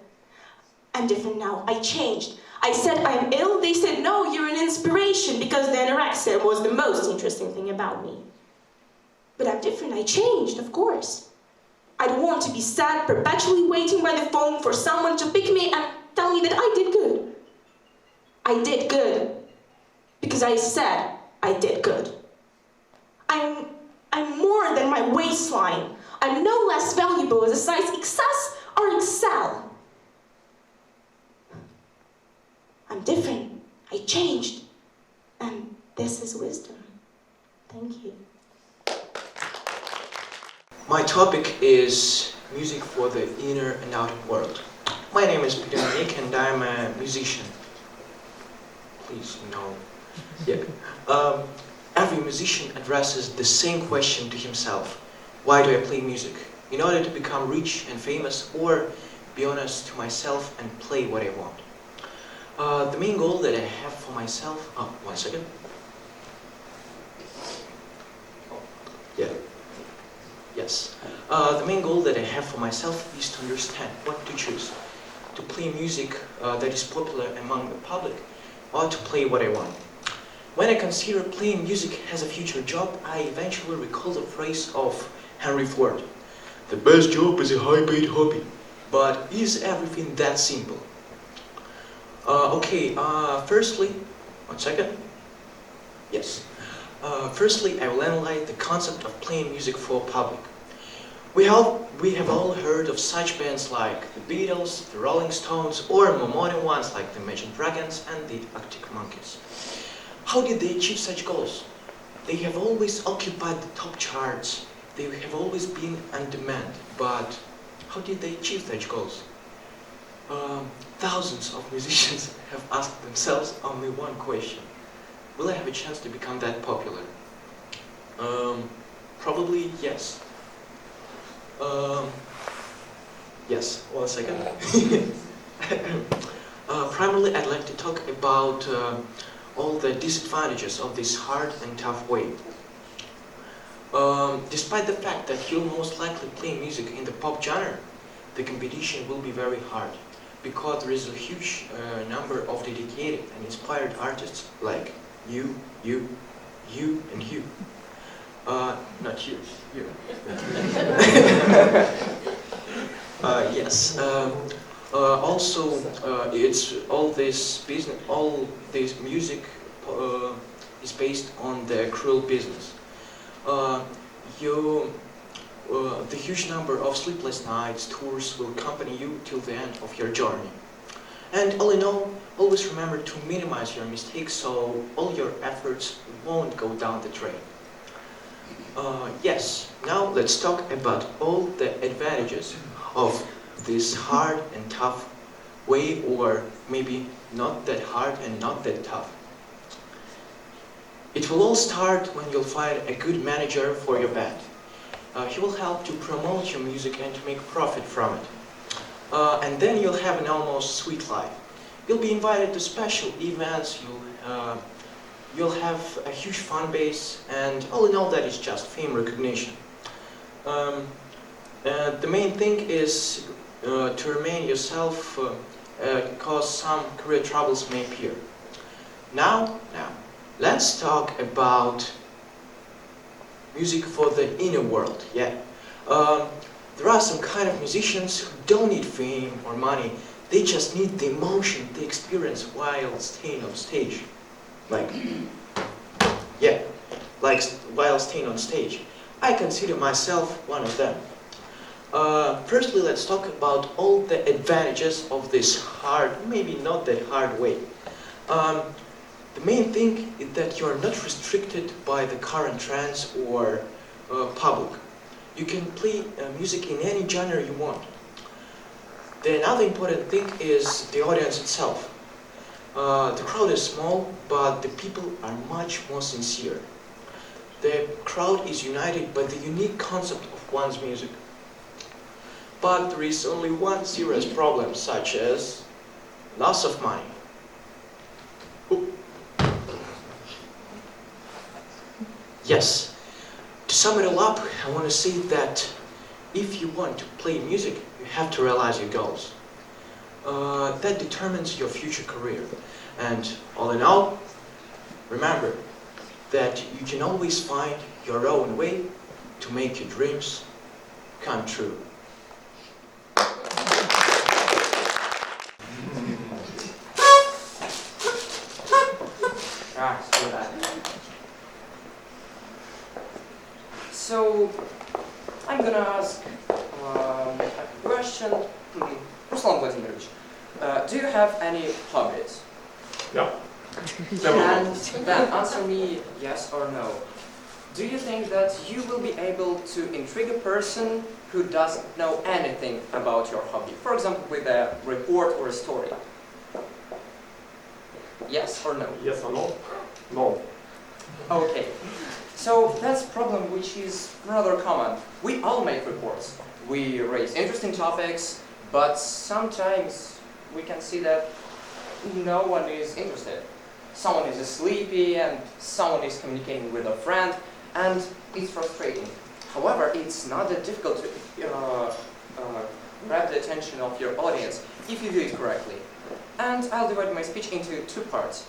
I'm different now, I changed. I said I'm ill, they said no, you're an inspiration, because the anorexia was the most interesting thing about me. But I'm different, I changed, of course. I don't want to be sad, perpetually waiting by the phone for someone to pick me and tell me that I did good. I did good, because I said I did good. I'm more than my waistline. I'm no less valuable as a size XS or XL. I'm different, I changed, and this is wisdom. Thank you. My topic is music for the inner and outer world. My name is Peter Nick and I'm a musician. Please, no. Yeah. Every musician addresses the same question to himself. Why do I play music? In order to become rich and famous, or be honest to myself and play what I want? The main goal that I have for myself... Oh, 1 second. Yeah. Yes. The main goal that I have for myself is to understand what to choose. To play music that is popular among the public, or to play what I want. When I consider playing music as a future job, I eventually recall the phrase of Henry Ford. The best job is a high-paid hobby. But is everything that simple? Firstly, 1 second. Yes. Firstly, I will analyze the concept of playing music for public. We have all heard of such bands like the Beatles, the Rolling Stones, or more modern ones like the Imagine Dragons and the Arctic Monkeys. How did they achieve such goals? They have always occupied the top charts. They have always been on demand. But how did they achieve such goals? Thousands of musicians have asked themselves only one question. Will I have a chance to become that popular? Probably yes. Yes, 1 second. Primarily, I'd like to talk about all the disadvantages of this hard and tough way. Despite the fact that you'll most likely play music in the pop genre, the competition will be very hard, because there is a huge number of dedicated and inspired artists like you, and you. Not you, you. Yes. Also, it's all this business, all this music is based on the cruel business. The huge number of sleepless nights, tours will accompany you till the end of your journey. And all in all, always remember to minimize your mistakes so all your efforts won't go down the drain. Yes, now let's talk about all the advantages of this hard and tough way, or maybe not that hard and not that tough. It will all start when you'll find a good manager for your band. He will help to promote your music and to make profit from it. And then you'll have an almost sweet life. You'll be invited to special events, you'll have a huge fan base, and all in all that is just fame recognition. The main thing is to remain yourself, because some career troubles may appear. Now, let's talk about music for the inner world. Yeah, there are some kind of musicians who don't need fame or money. They just need the emotion they experience while staying on stage. Like while staying on stage. I consider myself one of them. Firstly, let's talk about all the advantages of this hard, maybe not that hard way. The main thing is that you are not restricted by the current trends or public. You can play music in any genre you want. The another important thing is the audience itself. The crowd is small, but the people are much more sincere. The crowd is united by the unique concept of one's music. But there is only one serious problem, such as loss of money. Yes, to sum it all up, I want to say that if you want to play music, you have to realize your goals. That determines your future career. And all in all, remember that you can always find your own way to make your dreams come true. Ah, so that. So, I'm gonna ask a question. Ruslan Vladimirovich, do you have any hobbies? Yeah. And then answer me yes or no. Do you think that you will be able to intrigue a person who doesn't know anything about your hobby? For example, with a report or a story. Yes or no? Yes or no? No. Okay. So that's a problem which is rather common. We all make reports. We raise interesting topics, but sometimes we can see that no one is interested. Someone is sleepy and someone is communicating with a friend, and it's frustrating. However, it's not that difficult to grab the attention of your audience if you do it correctly. And I'll divide my speech into two parts.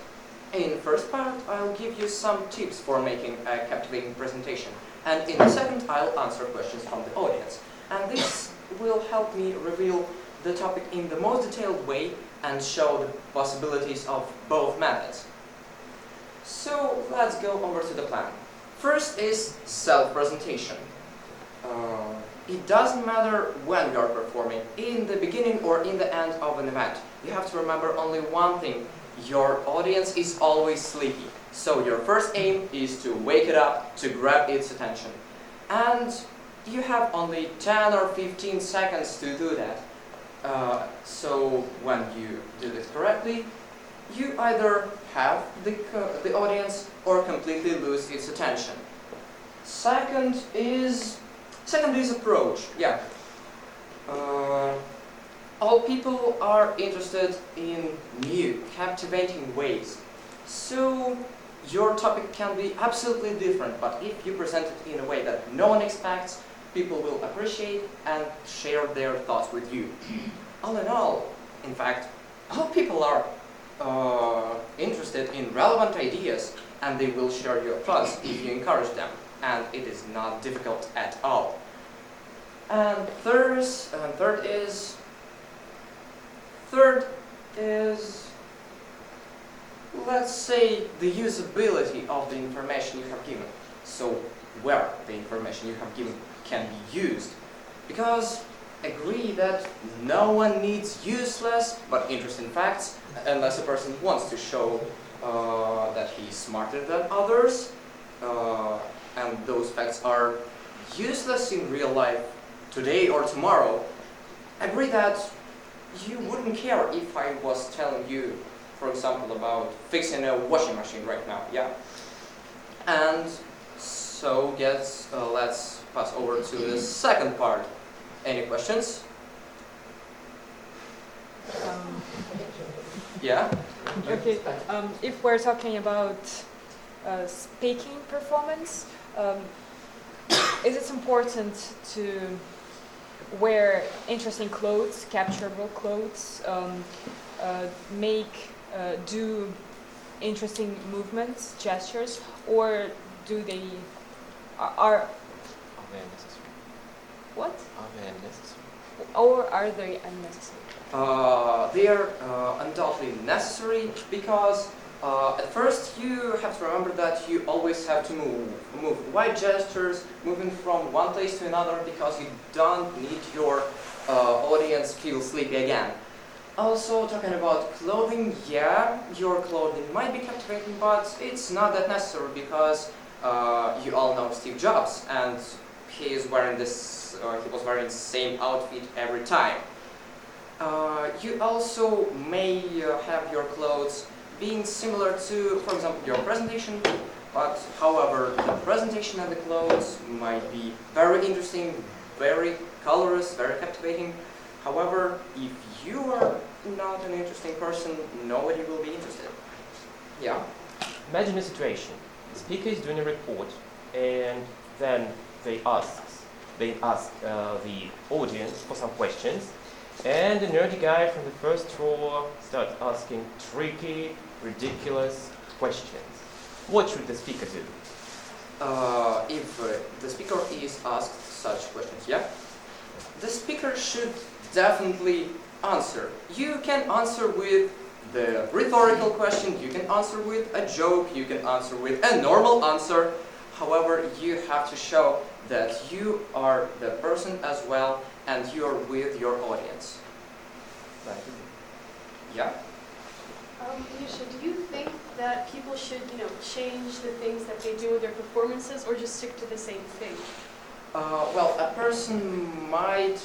In the first part, I'll give you some tips for making a captivating presentation. And in the second, I'll answer questions from the audience. And this will help me reveal the topic in the most detailed way and show the possibilities of both methods. So let's go over to the plan. First is self-presentation. It doesn't matter when you are performing, in the beginning or in the end of an event. You have to remember only one thing. Your audience is always sleepy. So your first aim is to wake it up, to grab its attention. And you have only 10 or 15 seconds to do that. So when you do this correctly, you either have the audience or completely lose its attention. Second is approach. Yeah. All people are interested in new, captivating ways. So your topic can be absolutely different, but if you present it in a way that no one expects, people will appreciate and share their thoughts with you. All in all, in fact, all people are interested in relevant ideas, and they will share your thoughts if you encourage them, and it is not difficult at all. And third is, let's say, the usability of the information you have given. So where the information you have given can be used. Because agree that no one needs useless but interesting facts unless a person wants to show that he's smarter than others, and those facts are useless in real life today or tomorrow. Agree that you wouldn't care if I was telling you, for example, about fixing a washing machine right now, yeah? And so let's pass over to the second part. Any questions? Yeah? Okay, if we're talking about speaking performance, is it important to wear interesting clothes, capturable clothes, do interesting movements, gestures, or do they are they necessary? What? Are they necessary? Or are they unnecessary? They are undoubtedly necessary because at first you have to remember that you always have to move wide gestures, moving from one place to another because you don't need your audience feel sleepy again. Also, talking about clothing, yeah, your clothing might be captivating, but it's not that necessary because you all know Steve Jobs, and he was wearing the same outfit every time. You also may have your clothes being similar to, for example, your presentation, but however, the presentation and the clothes might be very interesting, very colorous, very captivating. However, if you are not an interesting person, nobody will be interested. Yeah? Imagine a situation. The speaker is doing a report, and then they ask the audience for some questions, and the nerdy guy from the first row starts asking tricky, ridiculous questions. What should the speaker do? If the speaker is asked such questions, yeah? The speaker should definitely answer. You can answer with the rhetorical question, you can answer with a joke, you can answer with a normal answer. However, you have to show that you are the person as well and you are with your audience. Yeah? Yusha, do you think that people should, change the things that they do with their performances, or just stick to the same thing? Well, a person might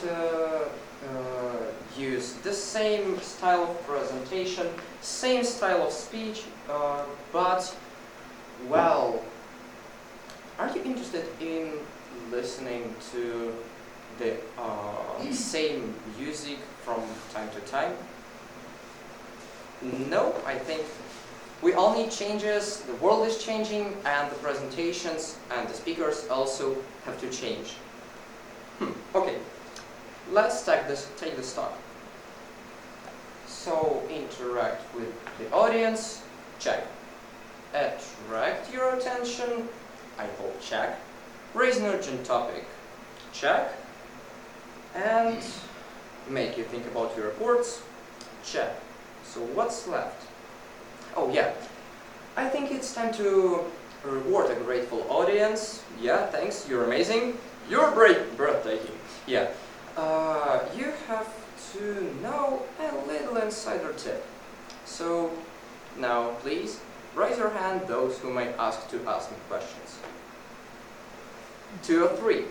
use the same style of presentation, same style of speech, but, well, are you interested in listening to the same music from time to time? No, I think we all need changes, the world is changing, and the presentations and the speakers also have to change. Okay, let's take this stock. So, interact with the audience, check. Attract your attention, I hope, check. Raise an urgent topic, check. And make you think about your reports, check. So what's left? Oh yeah, I think it's time to reward a grateful audience. Yeah, thanks, you're amazing. You're breathtaking. Yeah. You have to know a little insider tip. So now please raise your hand those who might ask me questions. 2 or 3.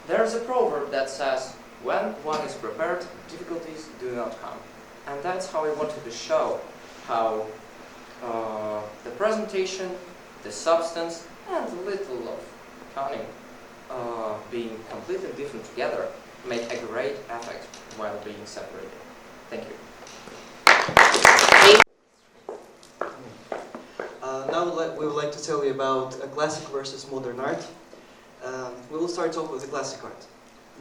There's a proverb that says, when one is prepared, difficulties do not come. And that's how I wanted to show how the presentation, the substance, and a little of cunning being completely different together make a great effect while being separated. Thank you. Now we would like to tell you about a classic versus modern art. We will start off with the classic art.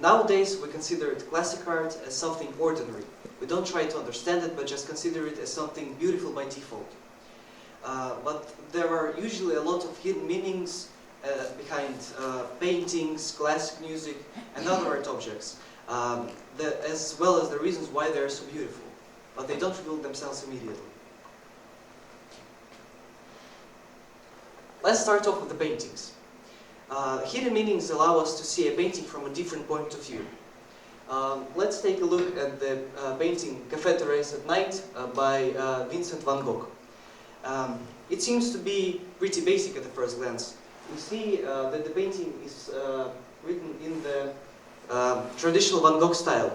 Nowadays, we consider classic art as something ordinary. We don't try to understand it, but just consider it as something beautiful by default. But there are usually a lot of hidden meanings behind paintings, classic music, and other art objects, as well as the reasons why they are so beautiful. But they don't reveal themselves immediately. Let's start off with the paintings. Hidden meanings allow us to see a painting from a different point of view. Let's take a look at the painting Café Thérèse at Night by Vincent van Gogh. It seems to be pretty basic at the first glance. We see that the painting is written in the traditional Van Gogh style,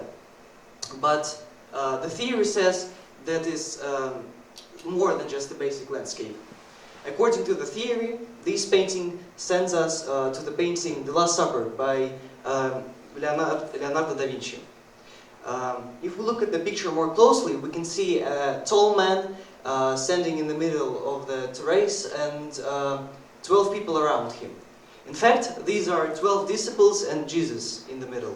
but the theory says that is more than just a basic landscape. According to the theory, this painting sends us to the painting The Last Supper by Leonardo da Vinci. If we look at the picture more closely, we can see a tall man standing in the middle of the terrace and 12 people around him. In fact, these are 12 disciples and Jesus in the middle.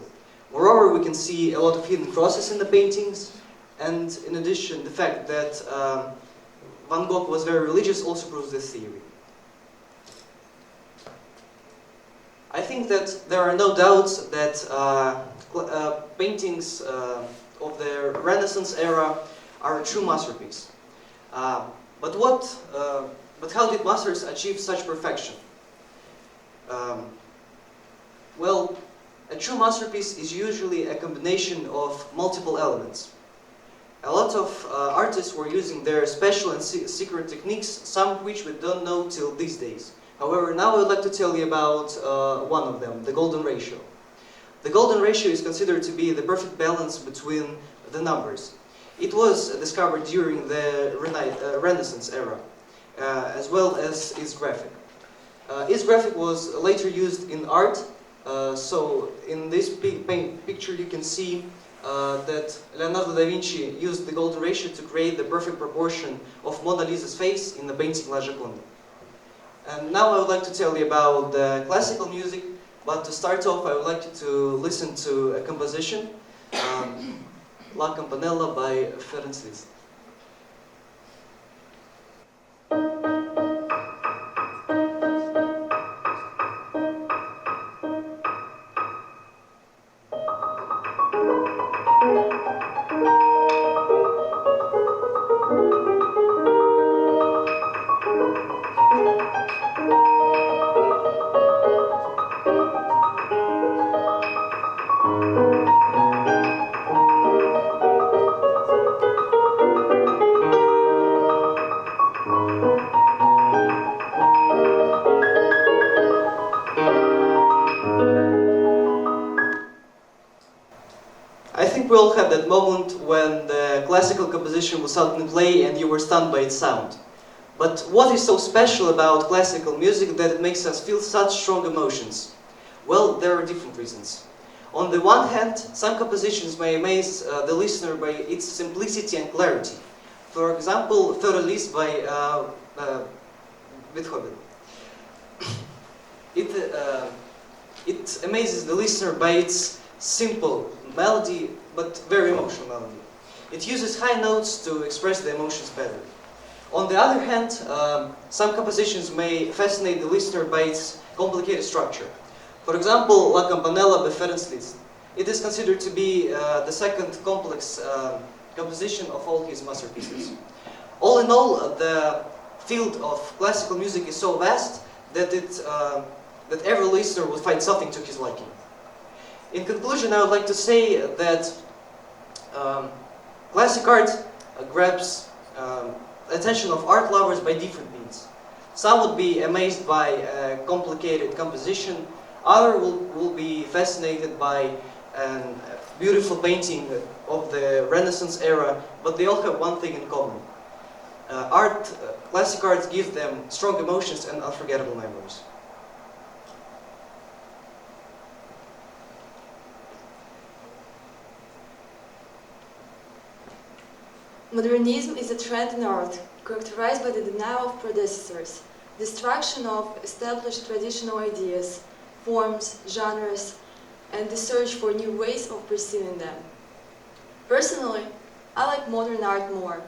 Moreover, we can see a lot of hidden crosses in the paintings, and in addition, the fact that Van Gogh was very religious also proves this theory. I think that there are no doubts that paintings of the Renaissance era are a true masterpiece. But how did masters achieve such perfection? Well, a true masterpiece is usually a combination of multiple elements. A lot of artists were using their special and secret techniques, some of which we don't know till these days. However, now I would like to tell you about one of them, the golden ratio. The golden ratio is considered to be the perfect balance between the numbers. It was discovered during the Renaissance era, as well as its graphic. Its graphic was later used in art, so in this picture you can see that Leonardo da Vinci used the golden ratio to create the perfect proportion of Mona Lisa's face in the painting La Gioconda. And now I would like to tell you about the classical music, but to start off I would like you to listen to a composition, La Campanella by Ferenc Liszt. I think we all had that moment when the classical composition was suddenly play and you were stunned by its sound. But what is so special about classical music that it makes us feel such strong emotions? Well, there are different reasons. On the one hand, some compositions may amaze the listener by its simplicity and clarity. For example, Third Liszt by Beethoven. It amazes the listener by its simple melody, but very emotional melody. It uses high notes to express the emotions better. On the other hand, some compositions may fascinate the listener by its complicated structure. For example, La Campanella by Ferenc Liszt. It is considered to be the second complex composition of all his masterpieces. All in all, the field of classical music is so vast that that every listener will find something to his liking. In conclusion, I would like to say that classic art grabs attention of art lovers by different means. Some would be amazed by a complicated composition, others will be fascinated by a beautiful painting of the Renaissance era, but they all have one thing in common. Classic art gives them strong emotions and unforgettable memories. Modernism is a trend in art, characterized by the denial of predecessors, destruction of established traditional ideas, forms, genres, and the search for new ways of perceiving them. Personally, I like modern art more.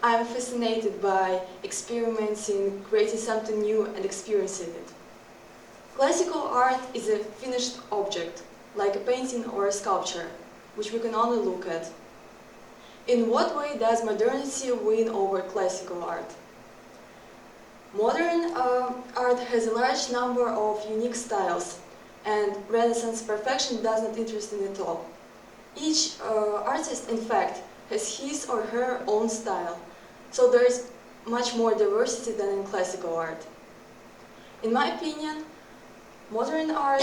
I am fascinated by experimenting, creating something new and experiencing it. Classical art is a finished object, like a painting or a sculpture, which we can only look at. In what way does modernity win over classical art? Modern art has a large number of unique styles, and Renaissance perfection does not interest me at all. Each artist, in fact, has his or her own style, so there is much more diversity than in classical art. In my opinion, modern art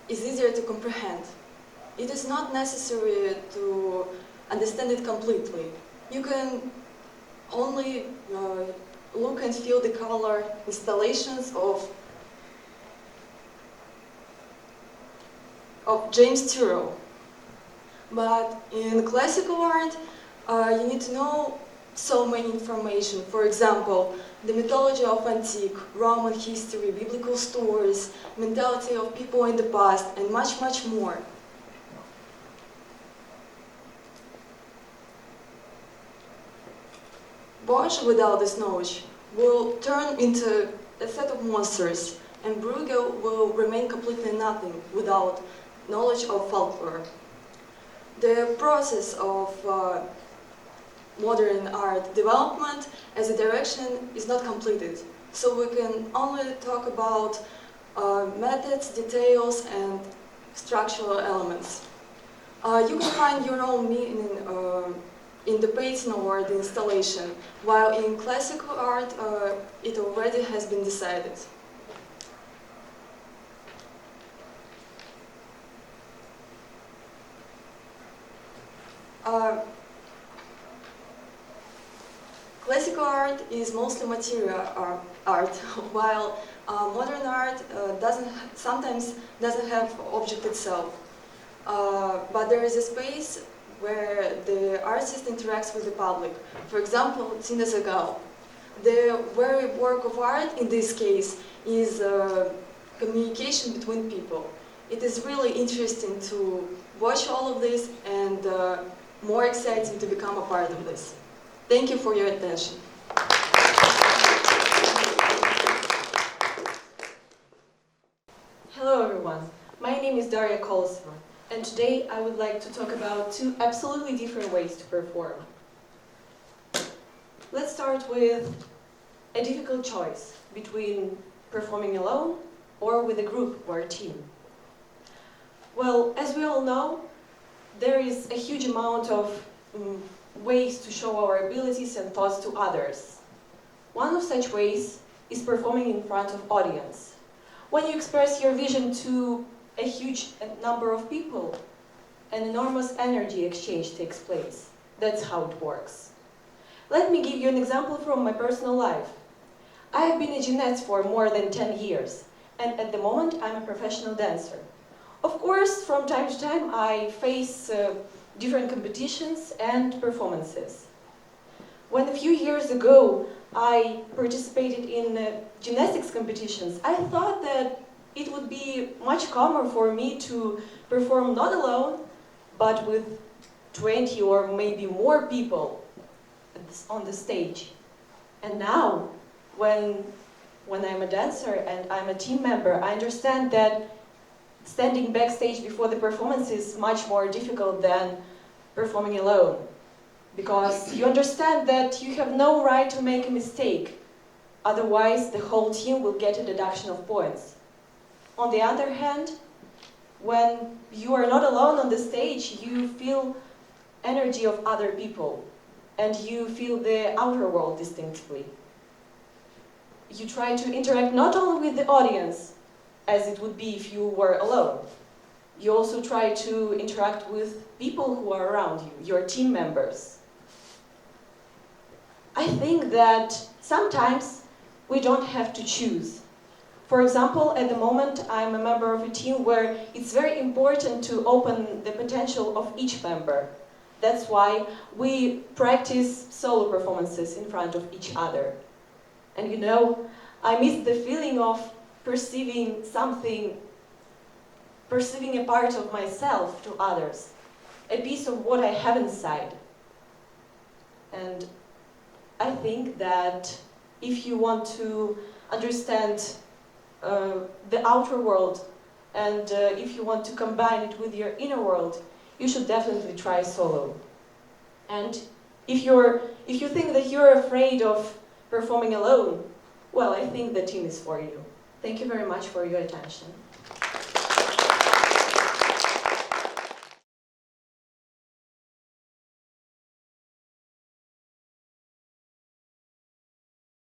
is easier to comprehend. It is not necessary to understand it completely. You can only look and feel the color installations of James Turrell. But in classical art, you need to know so many information. For example, the mythology of antique, Roman history, biblical stories, mentality of people in the past, and much, much more. Bosch, without this knowledge, will turn into a set of monsters, and Bruegel will remain completely nothing without knowledge of folklore. The process of modern art development as a direction is not completed, so we can only talk about methods, details, and structural elements. You can find your own meaning in the painting or the installation, while in classical art it already has been decided. Classical art is mostly material art, while modern art sometimes doesn't have object itself. But there is a space where the artist interacts with the public. For example, Cindesegal. The very work of art in this case is communication between people. It is really interesting to watch all of this and more exciting to become a part of this. Thank you for your attention. Hello everyone, my name is Daria Kolosova, and today I would like to talk about two absolutely different ways to perform. Let's start with a difficult choice between performing alone or with a group or a team. Well, as we all know, there is a huge amount of ways to show our abilities and thoughts to others. One of such ways is performing in front of audience. When you express your vision to a huge number of people, an enormous energy exchange takes place. That's how it works. Let me give you an example from my personal life. I have been a gymnast for more than 10 years, and at the moment I'm a professional dancer. Of course, from time to time I face different competitions and performances. When a few years ago I participated in gymnastics competitions, I thought that it would be much calmer for me to perform not alone, but with 20 or maybe more people on the stage. And now, when I'm a dancer and I'm a team member, I understand that standing backstage before the performance is much more difficult than performing alone. Because you understand that you have no right to make a mistake. Otherwise, the whole team will get a deduction of points. On the other hand, when you are not alone on the stage, you feel energy of other people. And you feel the outer world distinctly. You try to interact not only with the audience, as it would be if you were alone. You also try to interact with people who are around you, your team members. I think that sometimes we don't have to choose. For example, at the moment I'm a member of a team where it's very important to open the potential of each member. That's why we practice solo performances in front of each other. And you know, I miss the feeling of perceiving a part of myself to others, a piece of what I have inside. And I think that if you want to understand the outer world and if you want to combine it with your inner world, you should definitely try solo. And if you think that you're afraid of performing alone, well, I think the team is for you. Thank you very much for your attention.